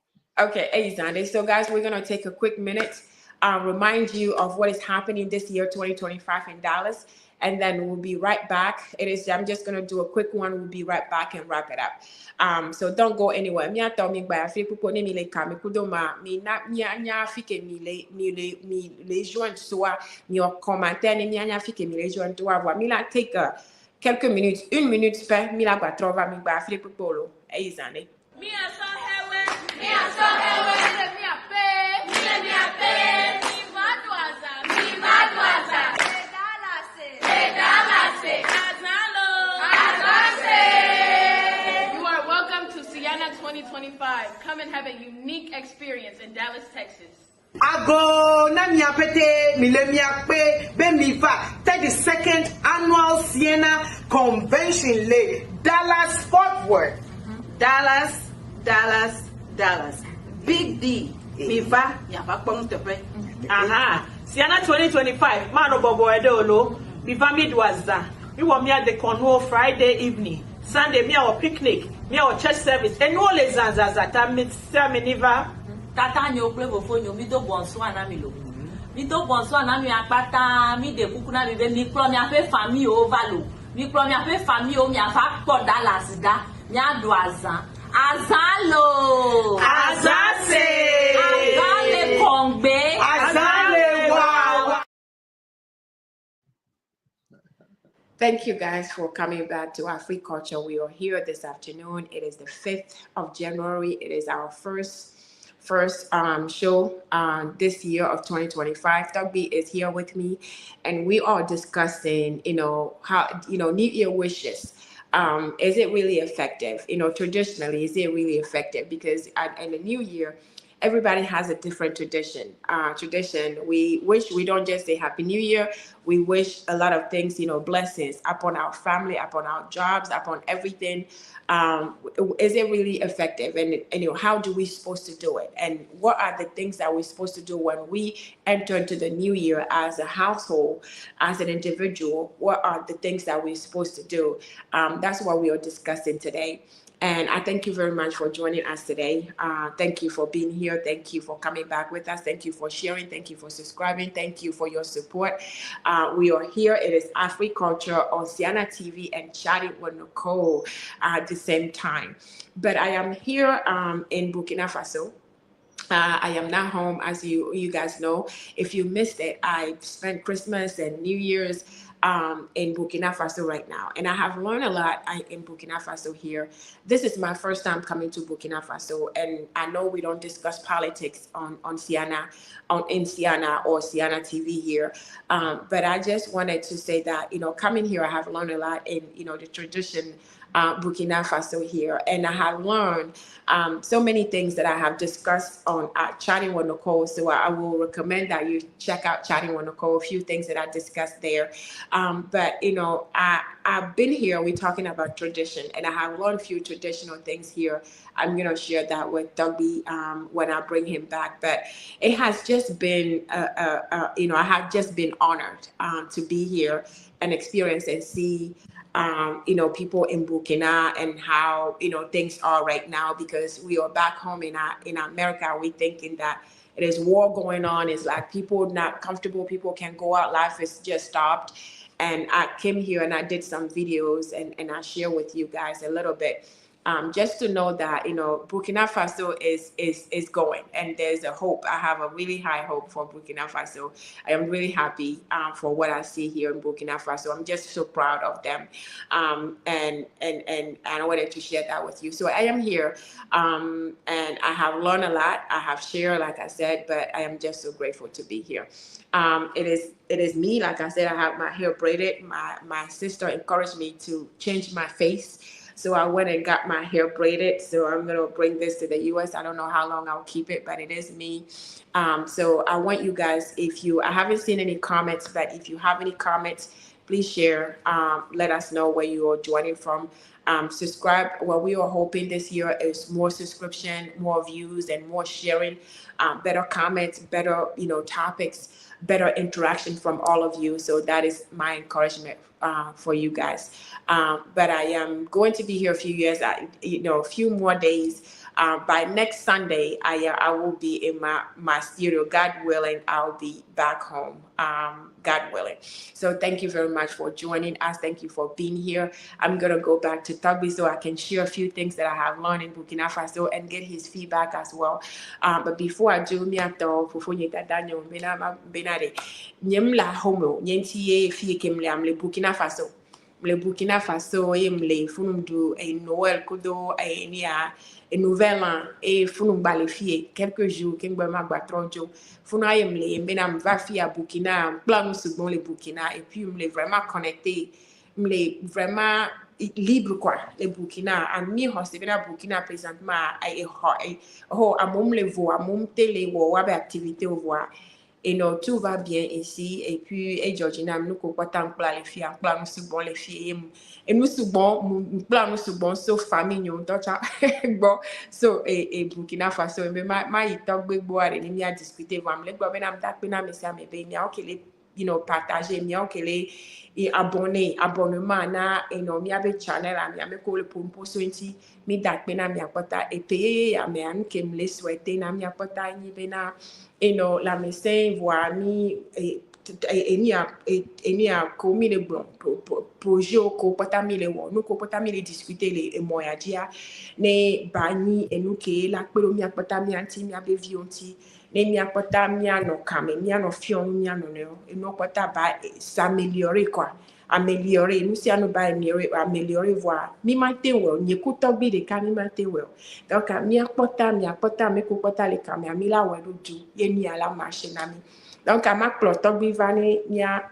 Speaker 2: exactly. So guys, we're going to take a quick minute, remind you of what is happening this year, 2025 in Dallas, and then we'll be right back. I'm just going to do a quick one. We'll be right back and wrap it up. So don't go anywhere. Mi ato mi gba afi pupo ni mi le ka mi kudo ma mi na mi anya afi ke mi le joindre soit mi o commentaire ni mi anya afi ke mi le joindre toi voir. Mi la take quelques minutes, une minute spare, mi la gba trova mi gba afi pupo lo. Eizane.
Speaker 4: Mi aso hewe, mi ape, mi madwaza, Dalase, Azalo. You are welcome to Sienna 2025. Come and have a unique experience in Dallas, Texas.
Speaker 5: Ago na miapete milemiape bemifa 32nd annual Sienna Convention Le Dallas Fort Worth. Dallas. Big D. Mifa yapa tepe. Aha. Sienna 2025. Mano bobo edolo. Mifa midwaza. We want me at the Cornwall Friday evening. Sunday me our picnic. Me our church service. And all les zanzazata miniva.
Speaker 6: Tata nyo play phone mi do bonsoir na mi lo. Mi do bonsoir na mi apata mi de kuku na mi be mi klo mi ape famille o valo. Mi klo mi ape famille o mi afa po Dallas da. Mi ado Azalo.
Speaker 5: Azase.
Speaker 6: Azale Kongbe.
Speaker 5: Azale wow.
Speaker 2: Thank you guys for coming back to Afri-Culture. We are here this afternoon. It is the 5th of January. It is our first first show this year of 2025. TORGBUI is here with me, and we are discussing, how, New Year wishes. Is it really effective? Traditionally, is it really effective? Because in the new year, everybody has a different tradition. We wish, we don't just say Happy New Year. We wish a lot of things, blessings upon our family, upon our jobs, upon everything. Is it really effective? And how do we supposed to do it? And what are the things that we're supposed to do when we enter into the new year as a household, as an individual? What are the things that we're supposed to do? That's what we are discussing today. And I thank you very much for joining us today. Thank you for being here. Thank you for coming back with us. Thank you for sharing. Thank you for subscribing. Thank you for your support. We are here. It is Afri-Culture on Siana TV and Chatting with Nicole at the same time. But I am here in Burkina Faso. I am not home, as you guys know. If you missed it, I spent Christmas and New Year's in Burkina Faso right now, and I have learned a lot in Burkina Faso here. This is my first time coming to Burkina Faso, and I know we don't discuss politics in Siana or Siana TV here, but I just wanted to say that coming here, I have learned a lot in the tradition. Burkina Faso here, and I have learned so many things that I have discussed on Chatting with Nicole. So I will recommend that you check out Chatting with Nicole. A few things that I discussed there, but I've been here. We're talking about tradition, and I have learned a few traditional things here. I'm gonna share that with TORGBUI when I bring him back. But it has just been, I have just been honored to be here and experience and see. People in Burkina and how, things are right now, because we are back home in America. We thinking that it is war going on. It's like people not comfortable. People can go out. Life is just stopped. And I came here and I did some videos and I share with you guys a little bit. Just to know that, Burkina Faso is going, and there's a hope. I have a really high hope for Burkina Faso. I am really happy for what I see here in Burkina Faso. I'm just so proud of them. And I wanted to share that with you. So I am here, and I have learned a lot. I have shared, like I said, but I am just so grateful to be here. It is me, like I said, I have my hair braided. My sister encouraged me to change my face. So I went and got my hair braided. So I'm going to bring this to the U.S. I don't know how long I'll keep it, but it is me. So I want you guys, I haven't seen any comments, but if you have any comments, please share. Let us know where you are joining from. Subscribe. What we are hoping this year is more subscription, more views, and more sharing, better comments, better, topics, better interaction from all of you. So that is my encouragement for you guys. But I am going to be here a few years, a few more days. By next Sunday, I will be in my studio. God willing, I'll be back home. God willing. So thank you very much for joining us. Thank you for being here. I'm going to go back to TORGBUI so I can share a few things that I have learned in Burkina Faso and get his feedback as well. But before I do, Burkina Faso. Le Burkina Faso le funum du Noël kudo Nouvel An et funum balefie quelques jours kengba magbatronjo funu ayemle menam va fi à Burkina plan second le Burkina et puis me vraiment connecté me vraiment libre quoi le Burkina and mi hosebena Burkina présentement amom le voix amom télé wo wa activité au voir. Et tout va bien ici. Et puis, Georgina, nous comptons pour les filles, pour nous subons les filles. Et nous subons, pour nous subons, sauf famille, nous, bon, so, et Burkina Faso, mais ma y TORGBUI boire, et nous a discuté, vraiment, les gouvernements, mais ça, mais il y a que les, partager, il y a que les, abonnement, na, et non, il y avait channel, il y avait que le pour sointi, mi dak bena mi apota, et payer, mais an que me les souhaiter, na mi apota, ni bena, la médecin voit mi ni a commis le bon projet ko pota mi le wo nous ko pota mi le discuter les moya dia ne bani et nous que la pelo mi apota mi anti mi abe vionti ne mi apota mi ano kame mi ano fion mi ano ne et nous pota ba s'améliorer quoi améliorer, nous si nous pas améliorer voir. Mi matin well, ni kuto bi de kan mi matin well. Donc mi apota mi ko pota le kam mi la we do du ye ni ala marché na mi. Donc ma ploto bi vani nya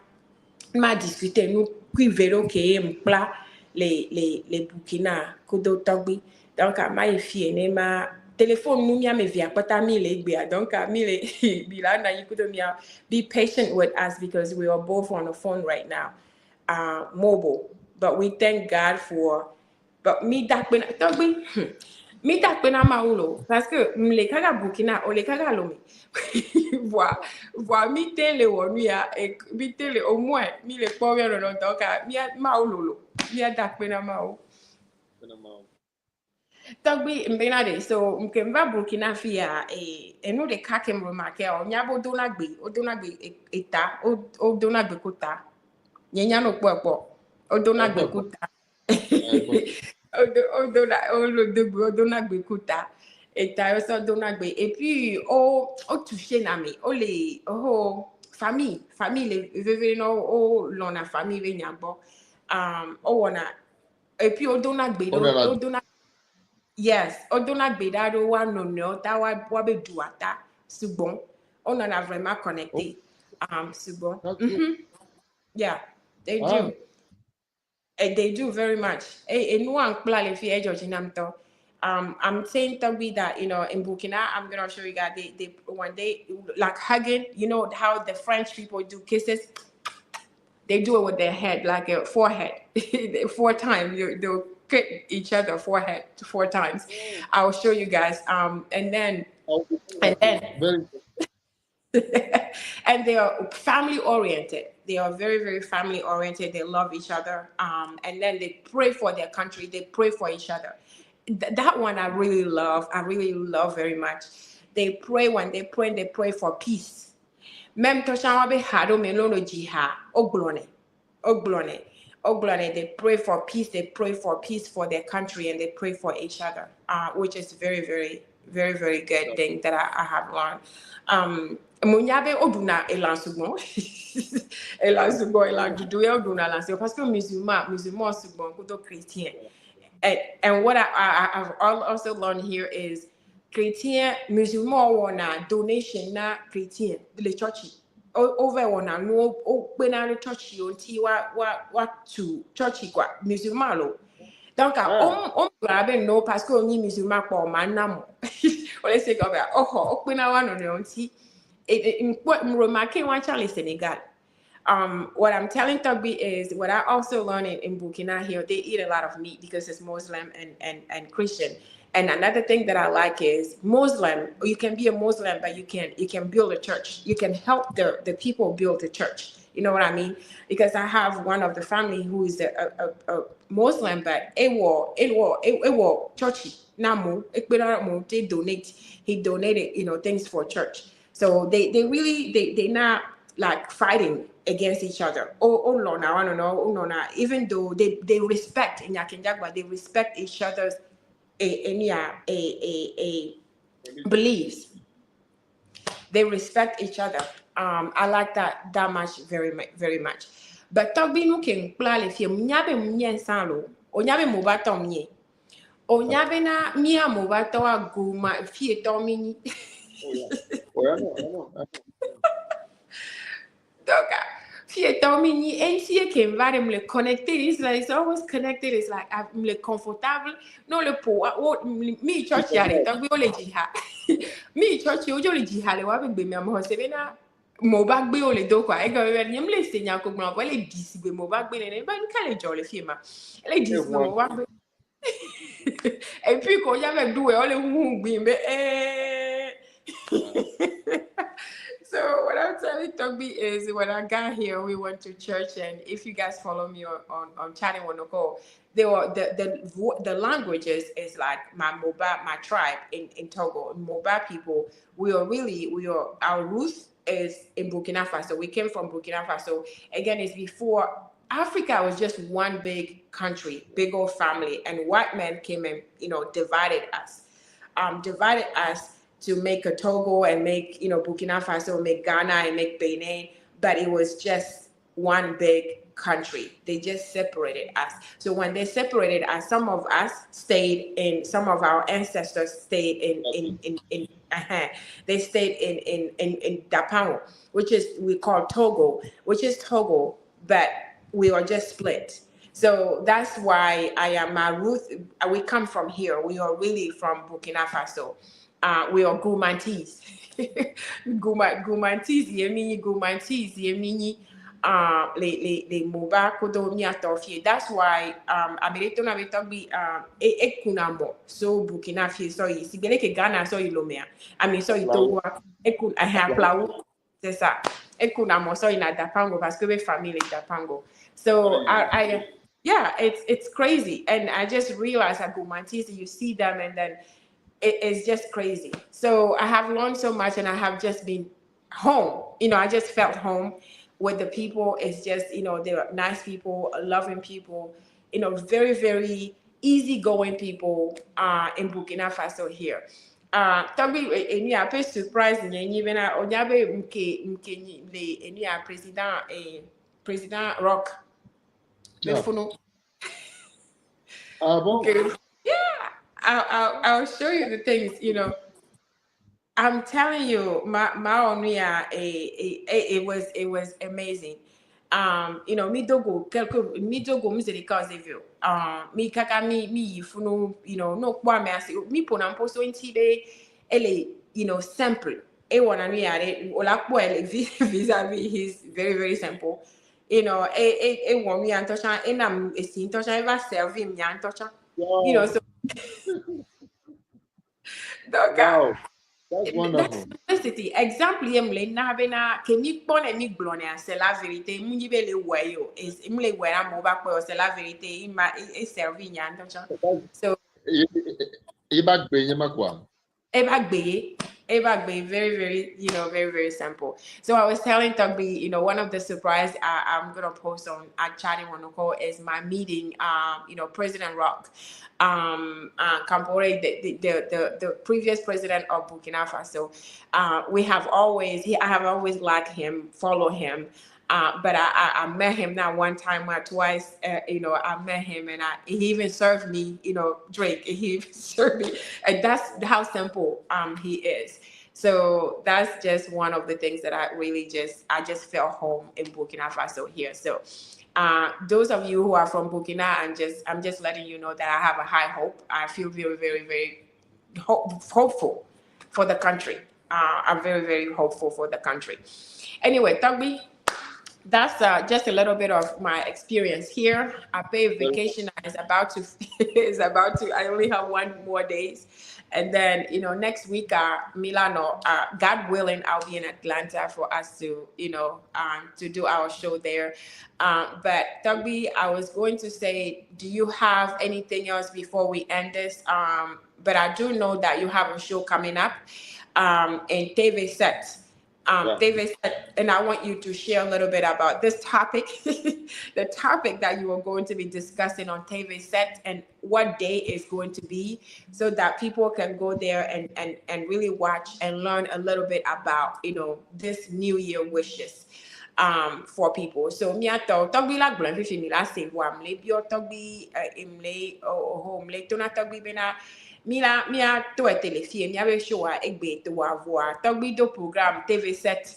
Speaker 2: ma discuter nous qui vélo que m'pla les Burkina kudo togbi. Donc ma fie ne ma téléphone nous mia me via pota mi le gbe donc mi le bila na yikudo mia be patient with us because we are both on the phone right now. Mobile, but we thank God for. But me that when me that when I'm aulo parce que le kaga Burkina o le kaga lomi voir mi tele wonuya et mi tele au moins mi le power no donc mi ma aulo mi that when I'm au Togbi mbenade so mkemba Burkina fia e no de kakem remarque o nyabo donagbe eta o donagbe kota nyenya no popo o donagbe kota o donagbe kota eta o so donagbe et puis o touché na me o le famille le veve no o lona famille ve nyagbo o wona et puis o donagbe o donagbe yes, odona bedado wa no ta wa be duata subon. On en a vraiment connecté. Subon. Yeah, they do. And they do very much. And one play if you Georginamto. I'm saying to be that in Burkina, I'm gonna show you guys they when they like hugging, how the French people do kisses. They do it with their head, like a forehead, 4 times. They'll hit each other forehead 4 times. I'll show you guys. And then and they are family oriented. They are very, very family oriented. They love each other. And then they pray for their country. They pray for each other. That one I really love. I really love very much. They pray when they pray for peace. Même to be hado melono jiha oglone. They pray for peace. They pray for peace for their country and they pray for each other, which is very, very, very, very good thing that I have learned. Munyabe oduna elansugbon, elansugbon oduna lansio parce que musulman sugbon kuto Christian. And what I've also learned here is Chrétien, musulman wana donation na Chrétien, le church. Over wana no open na church yonti wa to church kwa musulman lo. Donc on grabe no parce que on yi musulman kwa manamo. On laisse go ba open na wa no yonti. Remarquing one Charlie Senegal. What I'm telling Togbi is what I also learned in Burkina here, they eat a lot of meat because it's Muslim and Christian. And another thing that I like is Muslim, you can be a Muslim, but you can build a church. You can help the people build a church. You know what I mean? Because I have one of the family who is a Muslim, but it was churchy. Namu, they donate. He donated, things for church. So they really they not like fighting against each other. Even though they respect in Yakinjagba, they respect each other's beliefs. They respect each other. I like that much, very, very much. But Togbi no king plan if you nyabe mien salo, o nyabe mobato mie. O nyabe na mia mobato a guma fie tomini. Doka. Fie tomini NCA came very me connected. It's always connected. It's like I'm comfortable. No le po me church yare Togbi ole jiha. Me church yo le jiha le wa be me am ho sebena mo ba gbe ole do kwa e go we nyem le senya ko gbo le disi be mo ba gbe ne ba nka le jole fie ma le disi mo wa gbe e puis ko ya me do e ole hu gbe be So what I'm telling Togbi is when I got here, we went to church, and if you guys follow me on channel Wonoko, they were the languages is like my tribe in Togo. Moba people, our roots is in Burkina Faso. We came from Burkina Faso. Again, it's before Africa was just one big country, big old family, and white men came and divided us to make a Togo and make Burkina Faso, make Ghana and make Benin, but it was just one big country. They just separated us. So when they separated us, some of us stayed in, some of our ancestors stayed they stayed in Dapango, which is, we call Togo, which is Togo, but we are just split. So that's why I am my root. We come from here. We are really from Burkina Faso. We are Gumantis. Gumantis, Yemini, Gumantis, Yemini, les Moba, Kodo, Miatofie. That's why, Amerito na Vitobi, Ekunamo, so Burkina Faso, si Beleke Ghana, so Ilomea. I mean, so Itogo, Ekun, I have Plau, c'est ça. Ekunamo, so in a Dapango, parce que family Dapango. So yeah, it's crazy. And I just realized at Gumantis, you see them and then it's just crazy. So I have learned so much and I have just been home. I just felt home with the people. It's just, they're nice people, loving people, very, very easygoing people in Burkina Faso here. Tobi eni a pe surprise ni even a onyabe mke le eni a president Rock.
Speaker 3: Yeah.
Speaker 2: Okay. Yeah, I'll show you the things. I'm telling you, it was amazing. Mi dogo misericordia. Mi kaka mi funo, no kwa me asi mi pona mposo intide ele, simple. E wana ni are ola kwa ele vis-a-vis, he's very, very simple. Wami antosha enam esi antosha eva servi mi antosha. So
Speaker 3: wow, that's wonderful.
Speaker 2: That's simplicity. Example yemle na bena kemi pone mi glone c'est la vérité. Munyi bele wayo is imle wera mo ba ko c'est la vérité. Ima e servi nya antosha. So
Speaker 3: Iba gbe makwa.
Speaker 2: Eba very, very, very, very simple. So I was telling Togbi, one of the surprise I'm gonna post on at Chatting Wonoko is my meeting, President Rock, Kampore, the previous president of Burkina Faso. I have always liked him, follow him. But I met him not one time or twice. I met him and he even served me, drink. He even served me, and that's how simple he is. So that's just one of the things that I just felt home in Burkina Faso here. So those of you who are from Burkina, I'm just letting you know that I have a high hope. I feel very, very, very hopeful for the country. I'm very, very hopeful for the country. Anyway, Togbi, that's just a little bit of my experience here. I pay vacation is about to. I only have 1 more days, and then next week, Milano, God willing, I'll be in Atlanta for us to to do our show there. But Togbi, I was going to say, do you have anything else before we end this? But I do know that you have a show coming up in TV set. David said, and I want you to share a little bit about this topic, the topic that you are going to be discussing on TV set and what day is going to be, so that people can go there and really watch and learn a little bit about, this New Year wishes for people. So miato togbi la gblon fi mi la se wa mle bio togbi imle o mle tona togbi bena mia to telefie mia be show a egbe to wa voa togbi do program TV7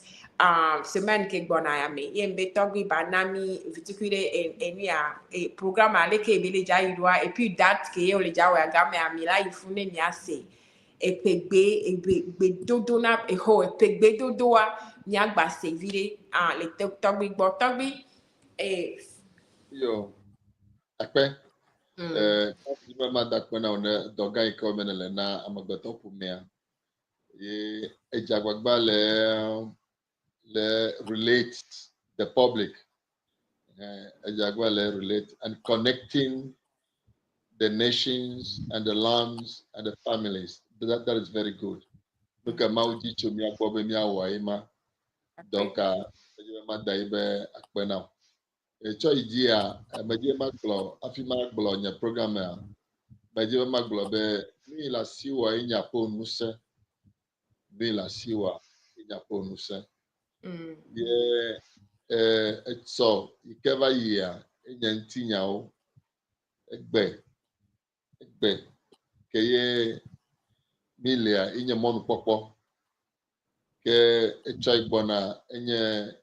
Speaker 2: semaine ke gbona ya me yembe togbi banami vitikire enia e program ale ke bele ja idwa et puis date ke o le ja wa ga me amila ifune mi ase epegbe dodo na eho epegbe dodo a ni agba se vire le togbi gbo togbi
Speaker 3: Yo akpe ma dakpena one doga iko menele na amagbeto pumia ye ejagbagba le relate the public ejagba le relate and connecting the nations and the lands and the families. That is very good. Look at Mauji Chumia Bobe Mia Waima. Donc, ma daibe akpena. Echo idea, Majima Maglo, Afima Maglo, your programmer. Majima Maglo, be la siwa in Yapo Nuse. Be la siwa in Yapo Nuse. Yeah, so ikeva year enyantinyawo egbe keye milia inye monu popo ke echa igbona enye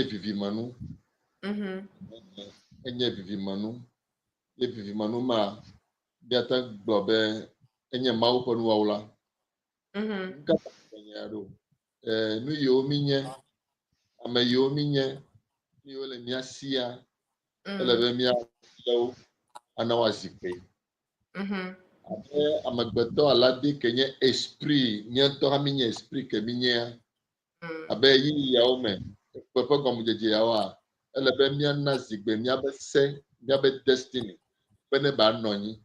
Speaker 3: vivi manu enye vivi manu ye vivi manu ma biata gbobe enye mawu ponu wawla nka nyaro nu yo minye ame yo minye ni ole miasia ele be mia lewo anawazikpe abe amagbeto alade kenye esprit miento ha minye esprit ke minye abe yi yawo me pepe gomujeje yawa ele be mia na zigbe mia be destiny bene ba nonyi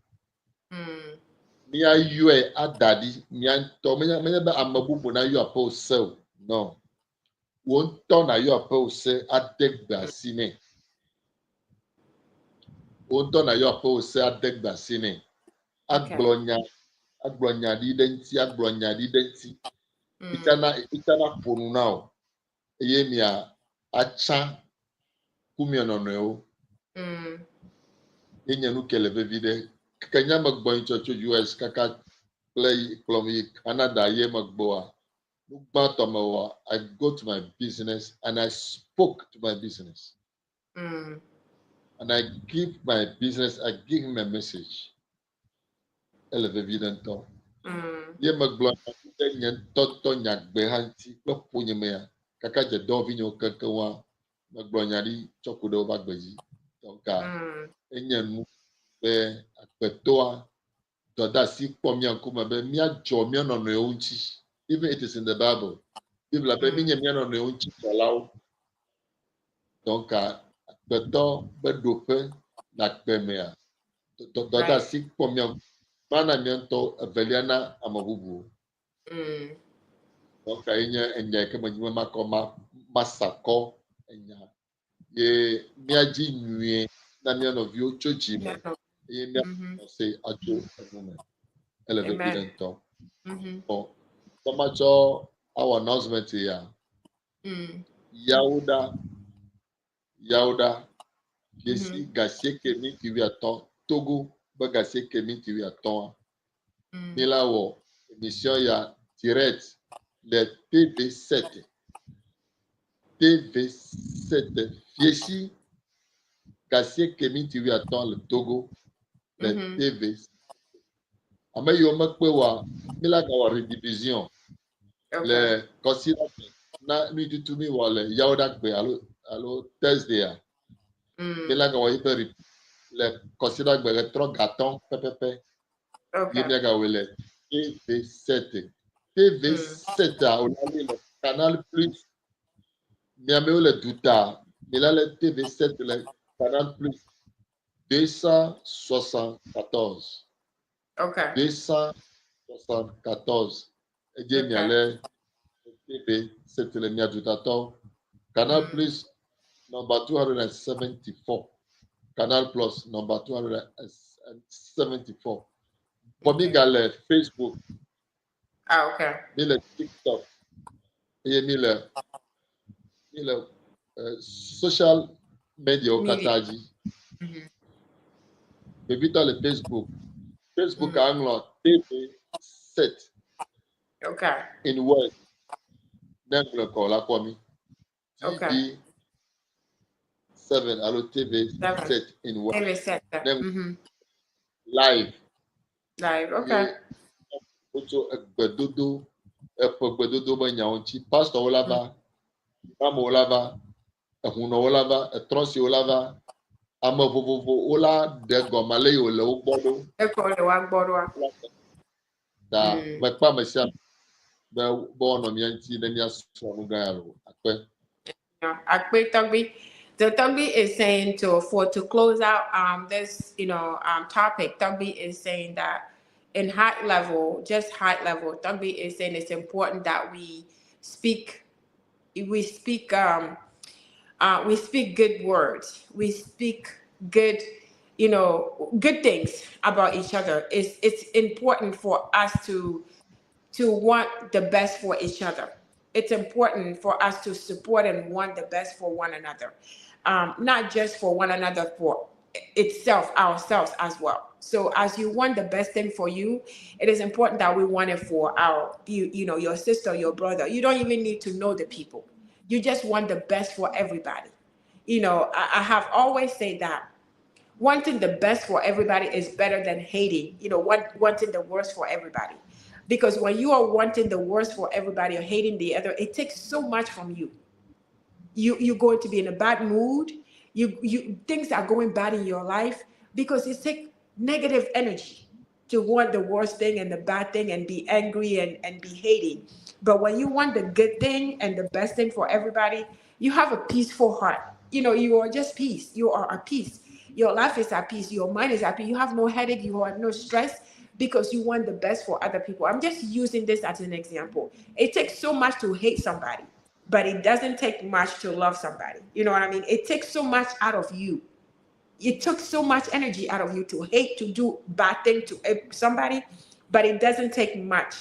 Speaker 3: mia yue adadi mia to menya be amabubu na yo apo sel no won to na yo apo se adegba sine won to na yo apo se adegba sine agblonya di denti itana ponu now eye mia acha kumia no no yenya nu kele vide kanya magbo in church US kaka play plomi Canada ye magboa ugba to mewa I go to my business and I spoke to my business and I give him a message ele vide nto ye magbo yen toto nyagbe hanti klopo nyemea kaka je do vinyo kankanwa magbo nyari chokudo bagbeji donc enyenu be akpetoa doda si pomia kuma be mia jo mia no no unchi even it is in the Bible Bible be mia no no unchi lawo donc akpeto be dope na kpemea doda si pomia mana miento aveliana amabubu donc enya ke manyima makoma masako enya ye miaji nwie na mia no vi ochochi mo ye mia say ajo woman ele be bidento oh so much our announcement here yauda yesi gaseke mi kiwi aton Togo ba gaseke mi kiwi aton milawo émission ya direct le TV7 fiesi gaseke mi kiwi aton le Togo le TV ama yo makpe wa mila ka wa redivision le consider na mi tutumi wa le yauda kpe alo Thursday ya mila ka wa hyper le consider kpe le tro gaton pepepe ye mila ka wele TV7 a olali le Canal Plus miame o le duta mila le TV7 le Canal Plus 274 274 eje miale TV7 le mia dutato Canal Plus number 274 Canal Plus number 274 Pomiga le Facebook le TikTok et le social media au Kataji Bebita le Facebook anglo TV7 in word n'angle ko la kwami TV7 allo TV7 in word live oto egbedodo epogbedodo ba nyaonchi pastor olava imam olava ehun olava etrosi olava amo vovovo ola de gomale yo le ogbodo da me pa me sia be bono mi anti na mi aso no garo akpe
Speaker 2: Togbi. So Togbi is saying to close out this topic. Togbi is saying that in high level, Togbi is saying it's important that we speak good words. We speak good things about each other. It's important for us to want the best for each other. it's important for us to support and want the best for one another, not just for one another, for ourselves as well. So as you want the best thing for you, it is important that we want it for your sister, your brother. You don't even need to know the people. You just want the best for everybody. I have always said that wanting the best for everybody is better than hating, wanting the worst for everybody. Because when you are wanting the worst for everybody or hating the other, it takes so much from you. You're going to be in a bad mood. You things are going bad in your life because it takes negative energy to want the worst thing and the bad thing and be angry and be hating. But when you want the good thing and the best thing for everybody, you have a peaceful heart. You are just peace. You are at peace. Your life is at peace. Your mind is at peace. You have no headache. You have no stress because you want the best for other people. I'm just using this as an example. It takes so much to hate somebody, but it doesn't take much to love somebody. You know what I mean? It takes so much out of you. It took so much energy out of you to hate, to do bad thing to somebody, but it doesn't take much.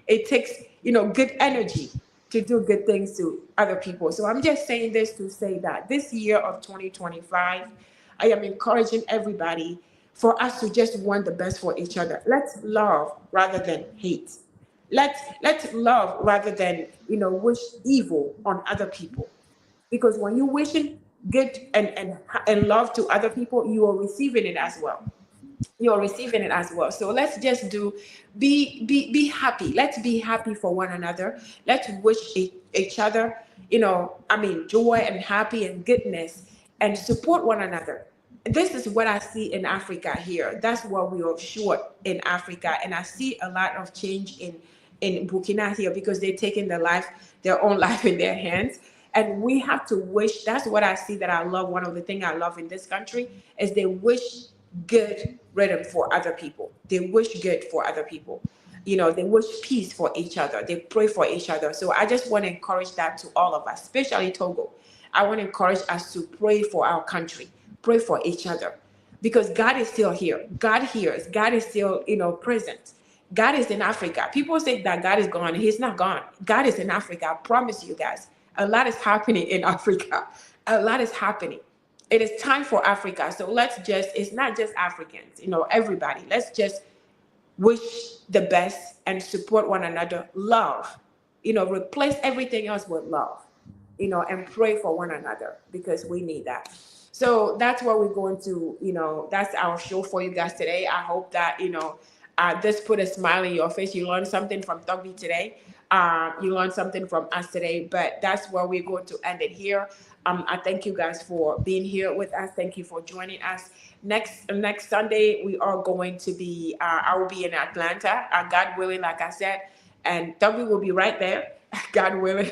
Speaker 2: It takes, good energy to do good things to other people. So I'm just saying this to say that this year of 2025, I am encouraging everybody for us to just want the best for each other. Let's love rather than hate. Let's love rather than wish evil on other people. Because when you're wishing good and love to other people, you are receiving it as well. You're receiving it as well. So let's just be happy. Let's be happy for one another. Let's wish each other, joy and happy and goodness, and support one another. This is what I see in Africa here. That's what we are short in Africa. And I see a lot of change in Burkina here because they're taking their own life in their hands. And we have to wish. That's what I see that I love. One of the things I love in this country is they wish good rhythm for other people. They wish good for other people. They wish peace for each other. They pray for each other. So I just want to encourage that to all of us, especially Togo. I want to encourage us to pray for our country, pray for each other, because God is still here. God hears. God is still, present. God is in Africa. People say that God is gone. He's not gone. God is in Africa. I promise you guys. A lot is happening in Africa. A lot is happening. It is time for Africa. So it's not just Africans, everybody. Let's just wish the best and support one another. Love, replace everything else with love, and pray for one another because we need that. So that's what we're going to, that's our show for you guys today. I hope that, this put a smile in your face. You learned something from TORGBUI today. You learned something from us today, but that's where we're going to end it here. I thank you guys for being here with us. Thank you for joining us. Next Sunday, we are going to be, I will be in Atlanta, God willing, like I said, and TORGBUI will be right there, God willing.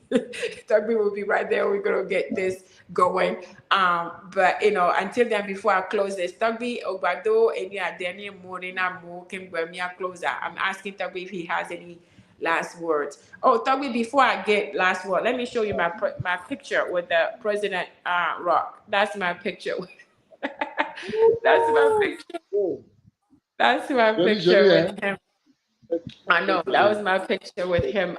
Speaker 2: TORGBUI will be right there. We're going to get this going. But, until then, before I close this, TORGBUI, Ogbado, any Adeni, Morena, Mo, Kim, closer. I'm asking TORGBUI if he has any last words. Oh, TORGBUI, before I get last word, let me show you my picture with the President Rock. That's my picture. That's my picture. That's my picture with him. I know that was my picture with him.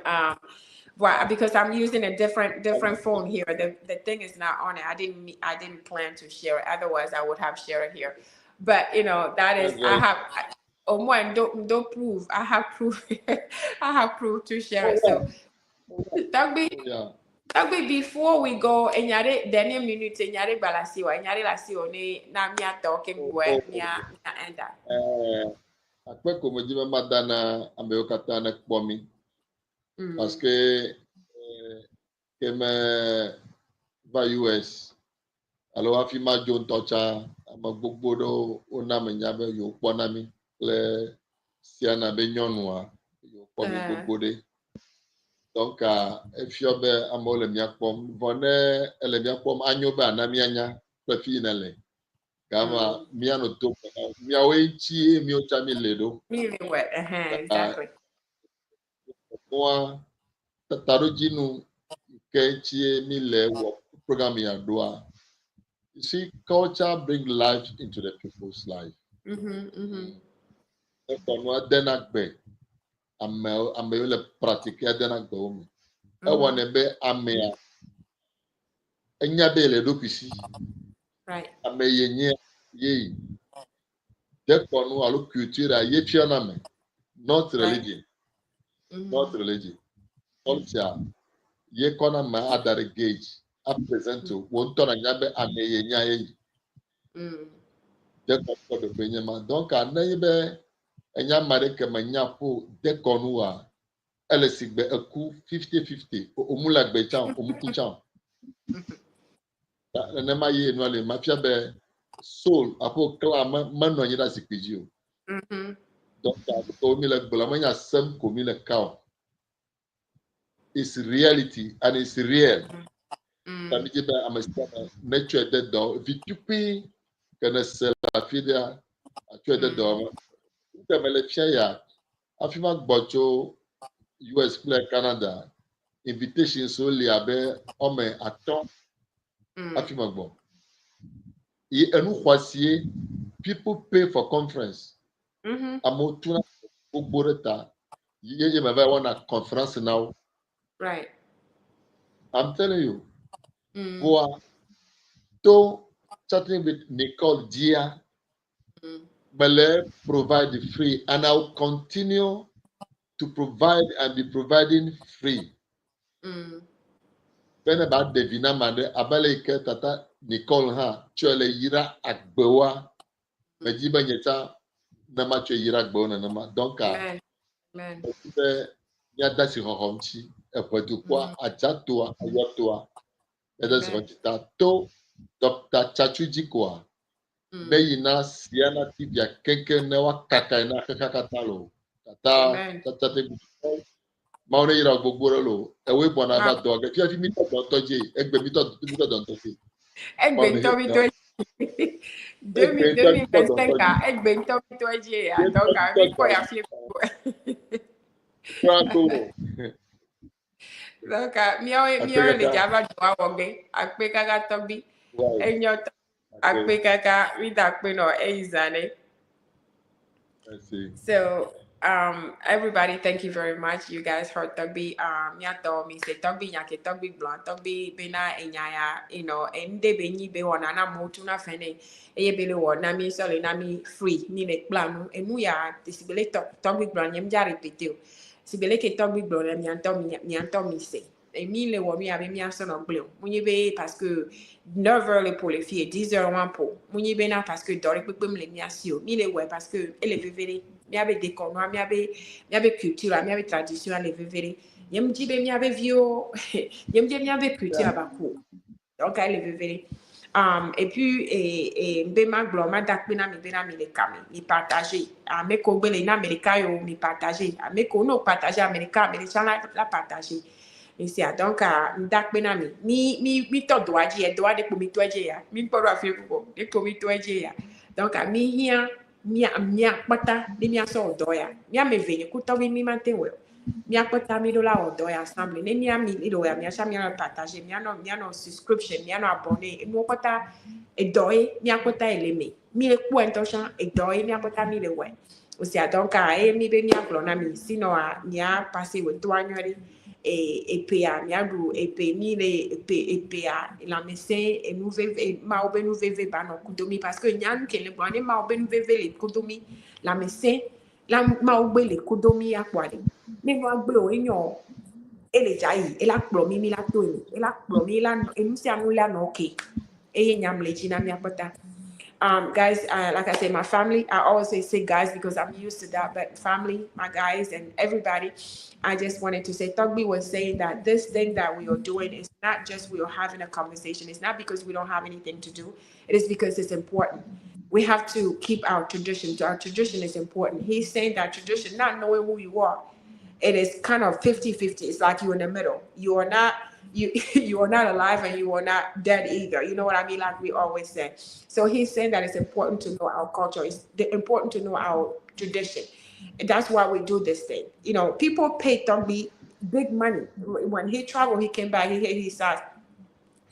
Speaker 2: Because I'm using a different phone here. The thing is not on it. I didn't plan to share it. Otherwise, I would have shared it here. But that is I have. Don't prove. I have proof. I have proof to share it. So, TORGBUI, before we go, enyare dernier minute, enyare balasiwa, enyare lasio ne na mia talking boy mia enda.
Speaker 3: Akwe komoji madana ambeokata na kpomi. Parce que keme va US. Alors afi ma John Tocha ama gbogbo do ona menyabe yo kponami le siana be nyonua yo kpomi gbogbo de. Donc efiobe amole miakpom vone ele miakpom anyobe anamianya prefinele. Kama miano to miawe chi miocha miledo.
Speaker 2: Exactly.
Speaker 3: Moi tatarujinu kenchie mile wo program ya doa. You see, culture brings life into the people's life. Therefore, no denakbe. I'm practice denakbe. want to be amea. Enya be le dopisi.
Speaker 2: Right.
Speaker 3: Ame yenye ye. Dekwa no alo culture a ye na me. Not religion. Not religion. Culture. Ye kona ma adare gauge. A present to won to na nyabe ame yenya ye. Dekwa ko do penye ma. Donc anayi be enya mare ke manya po dekwa no a ele sigbe eku 50-50. Omula gbe chan, omuku chan. Ne ma ye no ale ma fia be soul apo kla ma no nyira sikpiji o. Donc ko mi le gbola ma nya sem ko mi le ka. It's reality and it's real. Ça me dit ben amestana nature de do vitupi kana sela fidia atu de do. Ka me le fia ya afima gbocho US play Canada invitation so li abe ome aton afima gbo. Et nous croisiez, people pay for conference. Amotuna Uboreta. You may want a conference now.
Speaker 2: Right.
Speaker 3: I'm telling you. For to chatting with Nicole Dia, Bele provide the free, and I'll continue to provide and be providing free. When about the Vinamande, Abale Tata Nicole Ha, Chole Yira Akbewa, Majiba Yeta. Nama chwe yirak bo na nama donc
Speaker 2: Amen.
Speaker 3: ya dasi hohomchi e podu kwa ajatoa ayotoa ya dasi hochita to Dr. Chachuji kwa beyina siana tibia kenke newa kaka ina kakatalo tata tata maune yirak bogboro lo ewe bona ba doge fi fi mito dontoje egbe mito dontoje
Speaker 2: Egbe to mi to 2025 ka egbe to mi to je ya donc mi ko ya fi donc mi o le java do awogbe ape kaka to bi enyo ape kaka mi da pe no eizane. So everybody, thank you very much. You guys heard Togbi. Nyato mi say Togbi nyake Togbi blanc Togbi bena enyaya. You know, ende benyi be wana na motu na fene. Eye bele wana mi sole na mi free ni nek planu. Enu ya tisibele Togbi blanc nyem ja repete. Sibele ke Togbi blanc nyanto mi say. Emi le wo mi abe mi aso no gble. Munye be parce que 9h le pour les filles, 10h pour. Munye be na parce que dori pepe me le mi asio. Mi le we parce que ele vevere. Mi abe décor, mi abe culture, mi abe tradition le vevere. Yem jibe mi abe vio, yem jibe mi abe culture abako. Donc elle le vevere. Et puis mbema gloma dakbena mi bena mi le kame, mi partager. Me ko gbele na America yo mi partager. Me ko no partager America, mais la partager. Donc dakbena mi to doaji e doa de ko mi toaje ya. Mi ko ra fi ko, de ko mi toaje ya. Donc mi hia mia kpata ni mia so odoya mia me venye kutobi mi mantewe mia kpata mi do la odoya ensemble ni mia mi do ya mia sha mia partager mia no subscription mia no abonné no kpata edoy mia kpata eleme mi le ku entoshan edoy mia kpata mi le we aussi donc mi be mia glona mi sino a mia passer we to anyori EPA miadu EP mi le EPA la messe et nous veve ma obe nous veve ba no kudomi parce que nyan ke le bwane ma obe nous veve le kudomi la messe la ma obe le kudomi akwale me no agbe o enyo ele jai ela kplo mi la to ni ela kplo mi la enu si anu la no ke e nyam le china mi apota. Guys, like I say, my family, I always say guys because I'm used to that, but family, my guys and everybody, I just wanted to say, Togbi was saying that this thing that we are doing is not just we are having a conversation. It's not because we don't have anything to do. It is because it's important. We have to keep our tradition. Our tradition is important. He's saying that tradition, not knowing who you are, it is kind of 50-50. It's like you're in the middle. You are not you are not alive and you are not dead either. You know what I mean? Like we always say. So he's saying that it's important to know our culture. It's important to know our tradition. And that's why we do this thing. You know, people pay Togbi big money. When he traveled, he came back, he said,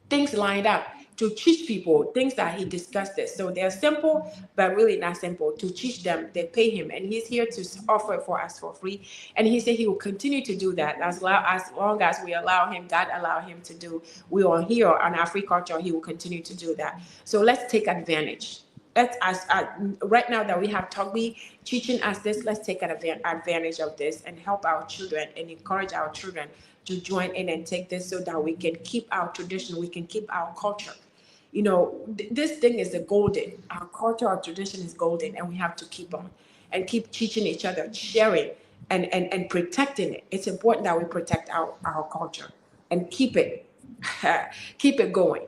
Speaker 2: things lined up. to teach people things that he discussed this. So they're simple, but really not simple. To teach them, they pay him, and he's here to offer it for us for free. And he said he will continue to do that as long as we allow him, God allow him to do. We are here on Afri-Culture, he will continue to do that. So let's take advantage. Right now that we have TORGBUI teaching us this, let's take advantage of this and help our children and encourage our children to join in and take this so that we can keep our tradition, we can keep our culture. You know, this thing is the golden. Our culture, our tradition is golden, and we have to keep on and keep teaching each other, sharing and protecting it. It's important that we protect our culture and keep it going.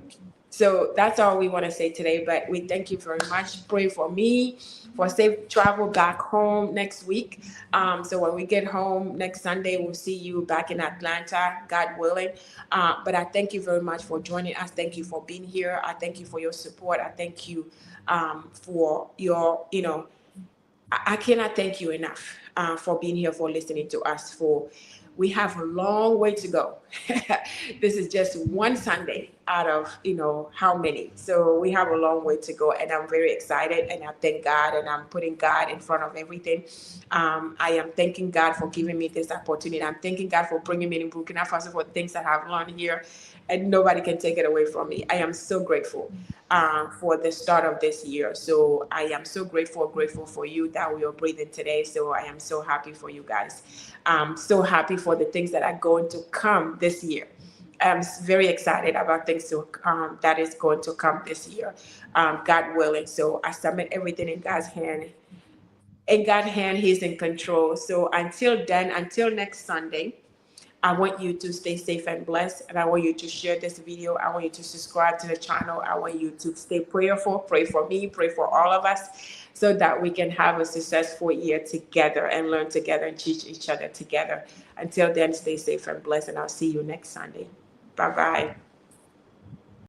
Speaker 2: So that's all we want to say today, but we thank you very much. Pray for me for safe travel back home next week. So when we get home next Sunday, we'll see you back in Atlanta, God willing. But I thank you very much for joining us. Thank you for being here. I thank you for your support. I thank you for your, I cannot thank you enough for being here, for listening to us. We have a long way to go. This is just one Sunday out of, how many. So we have a long way to go, and I'm very excited, and I thank God, and I'm putting God in front of everything. I am thanking God for giving me this opportunity. I'm thanking God for bringing me in Burkina Faso for things that I've learned here, and nobody can take it away from me. I am so grateful for the start of this year. So I am so grateful for you that we are breathing today. So I am so happy for you guys. I'm so happy for the things that are going to come this year. I'm very excited about things that is going to come this year, God willing. So I submit everything in God's hand. In God's hand, He's in control. So until then, until next Sunday, I want you to stay safe and blessed, and I want you to share this video. I want you to subscribe to the channel. I want you to stay prayerful. Pray for me, pray for all of us, so that we can have a successful year together and learn together and teach each other together. Until then, stay safe and blessed, and I'll see you next Sunday. Bye-bye.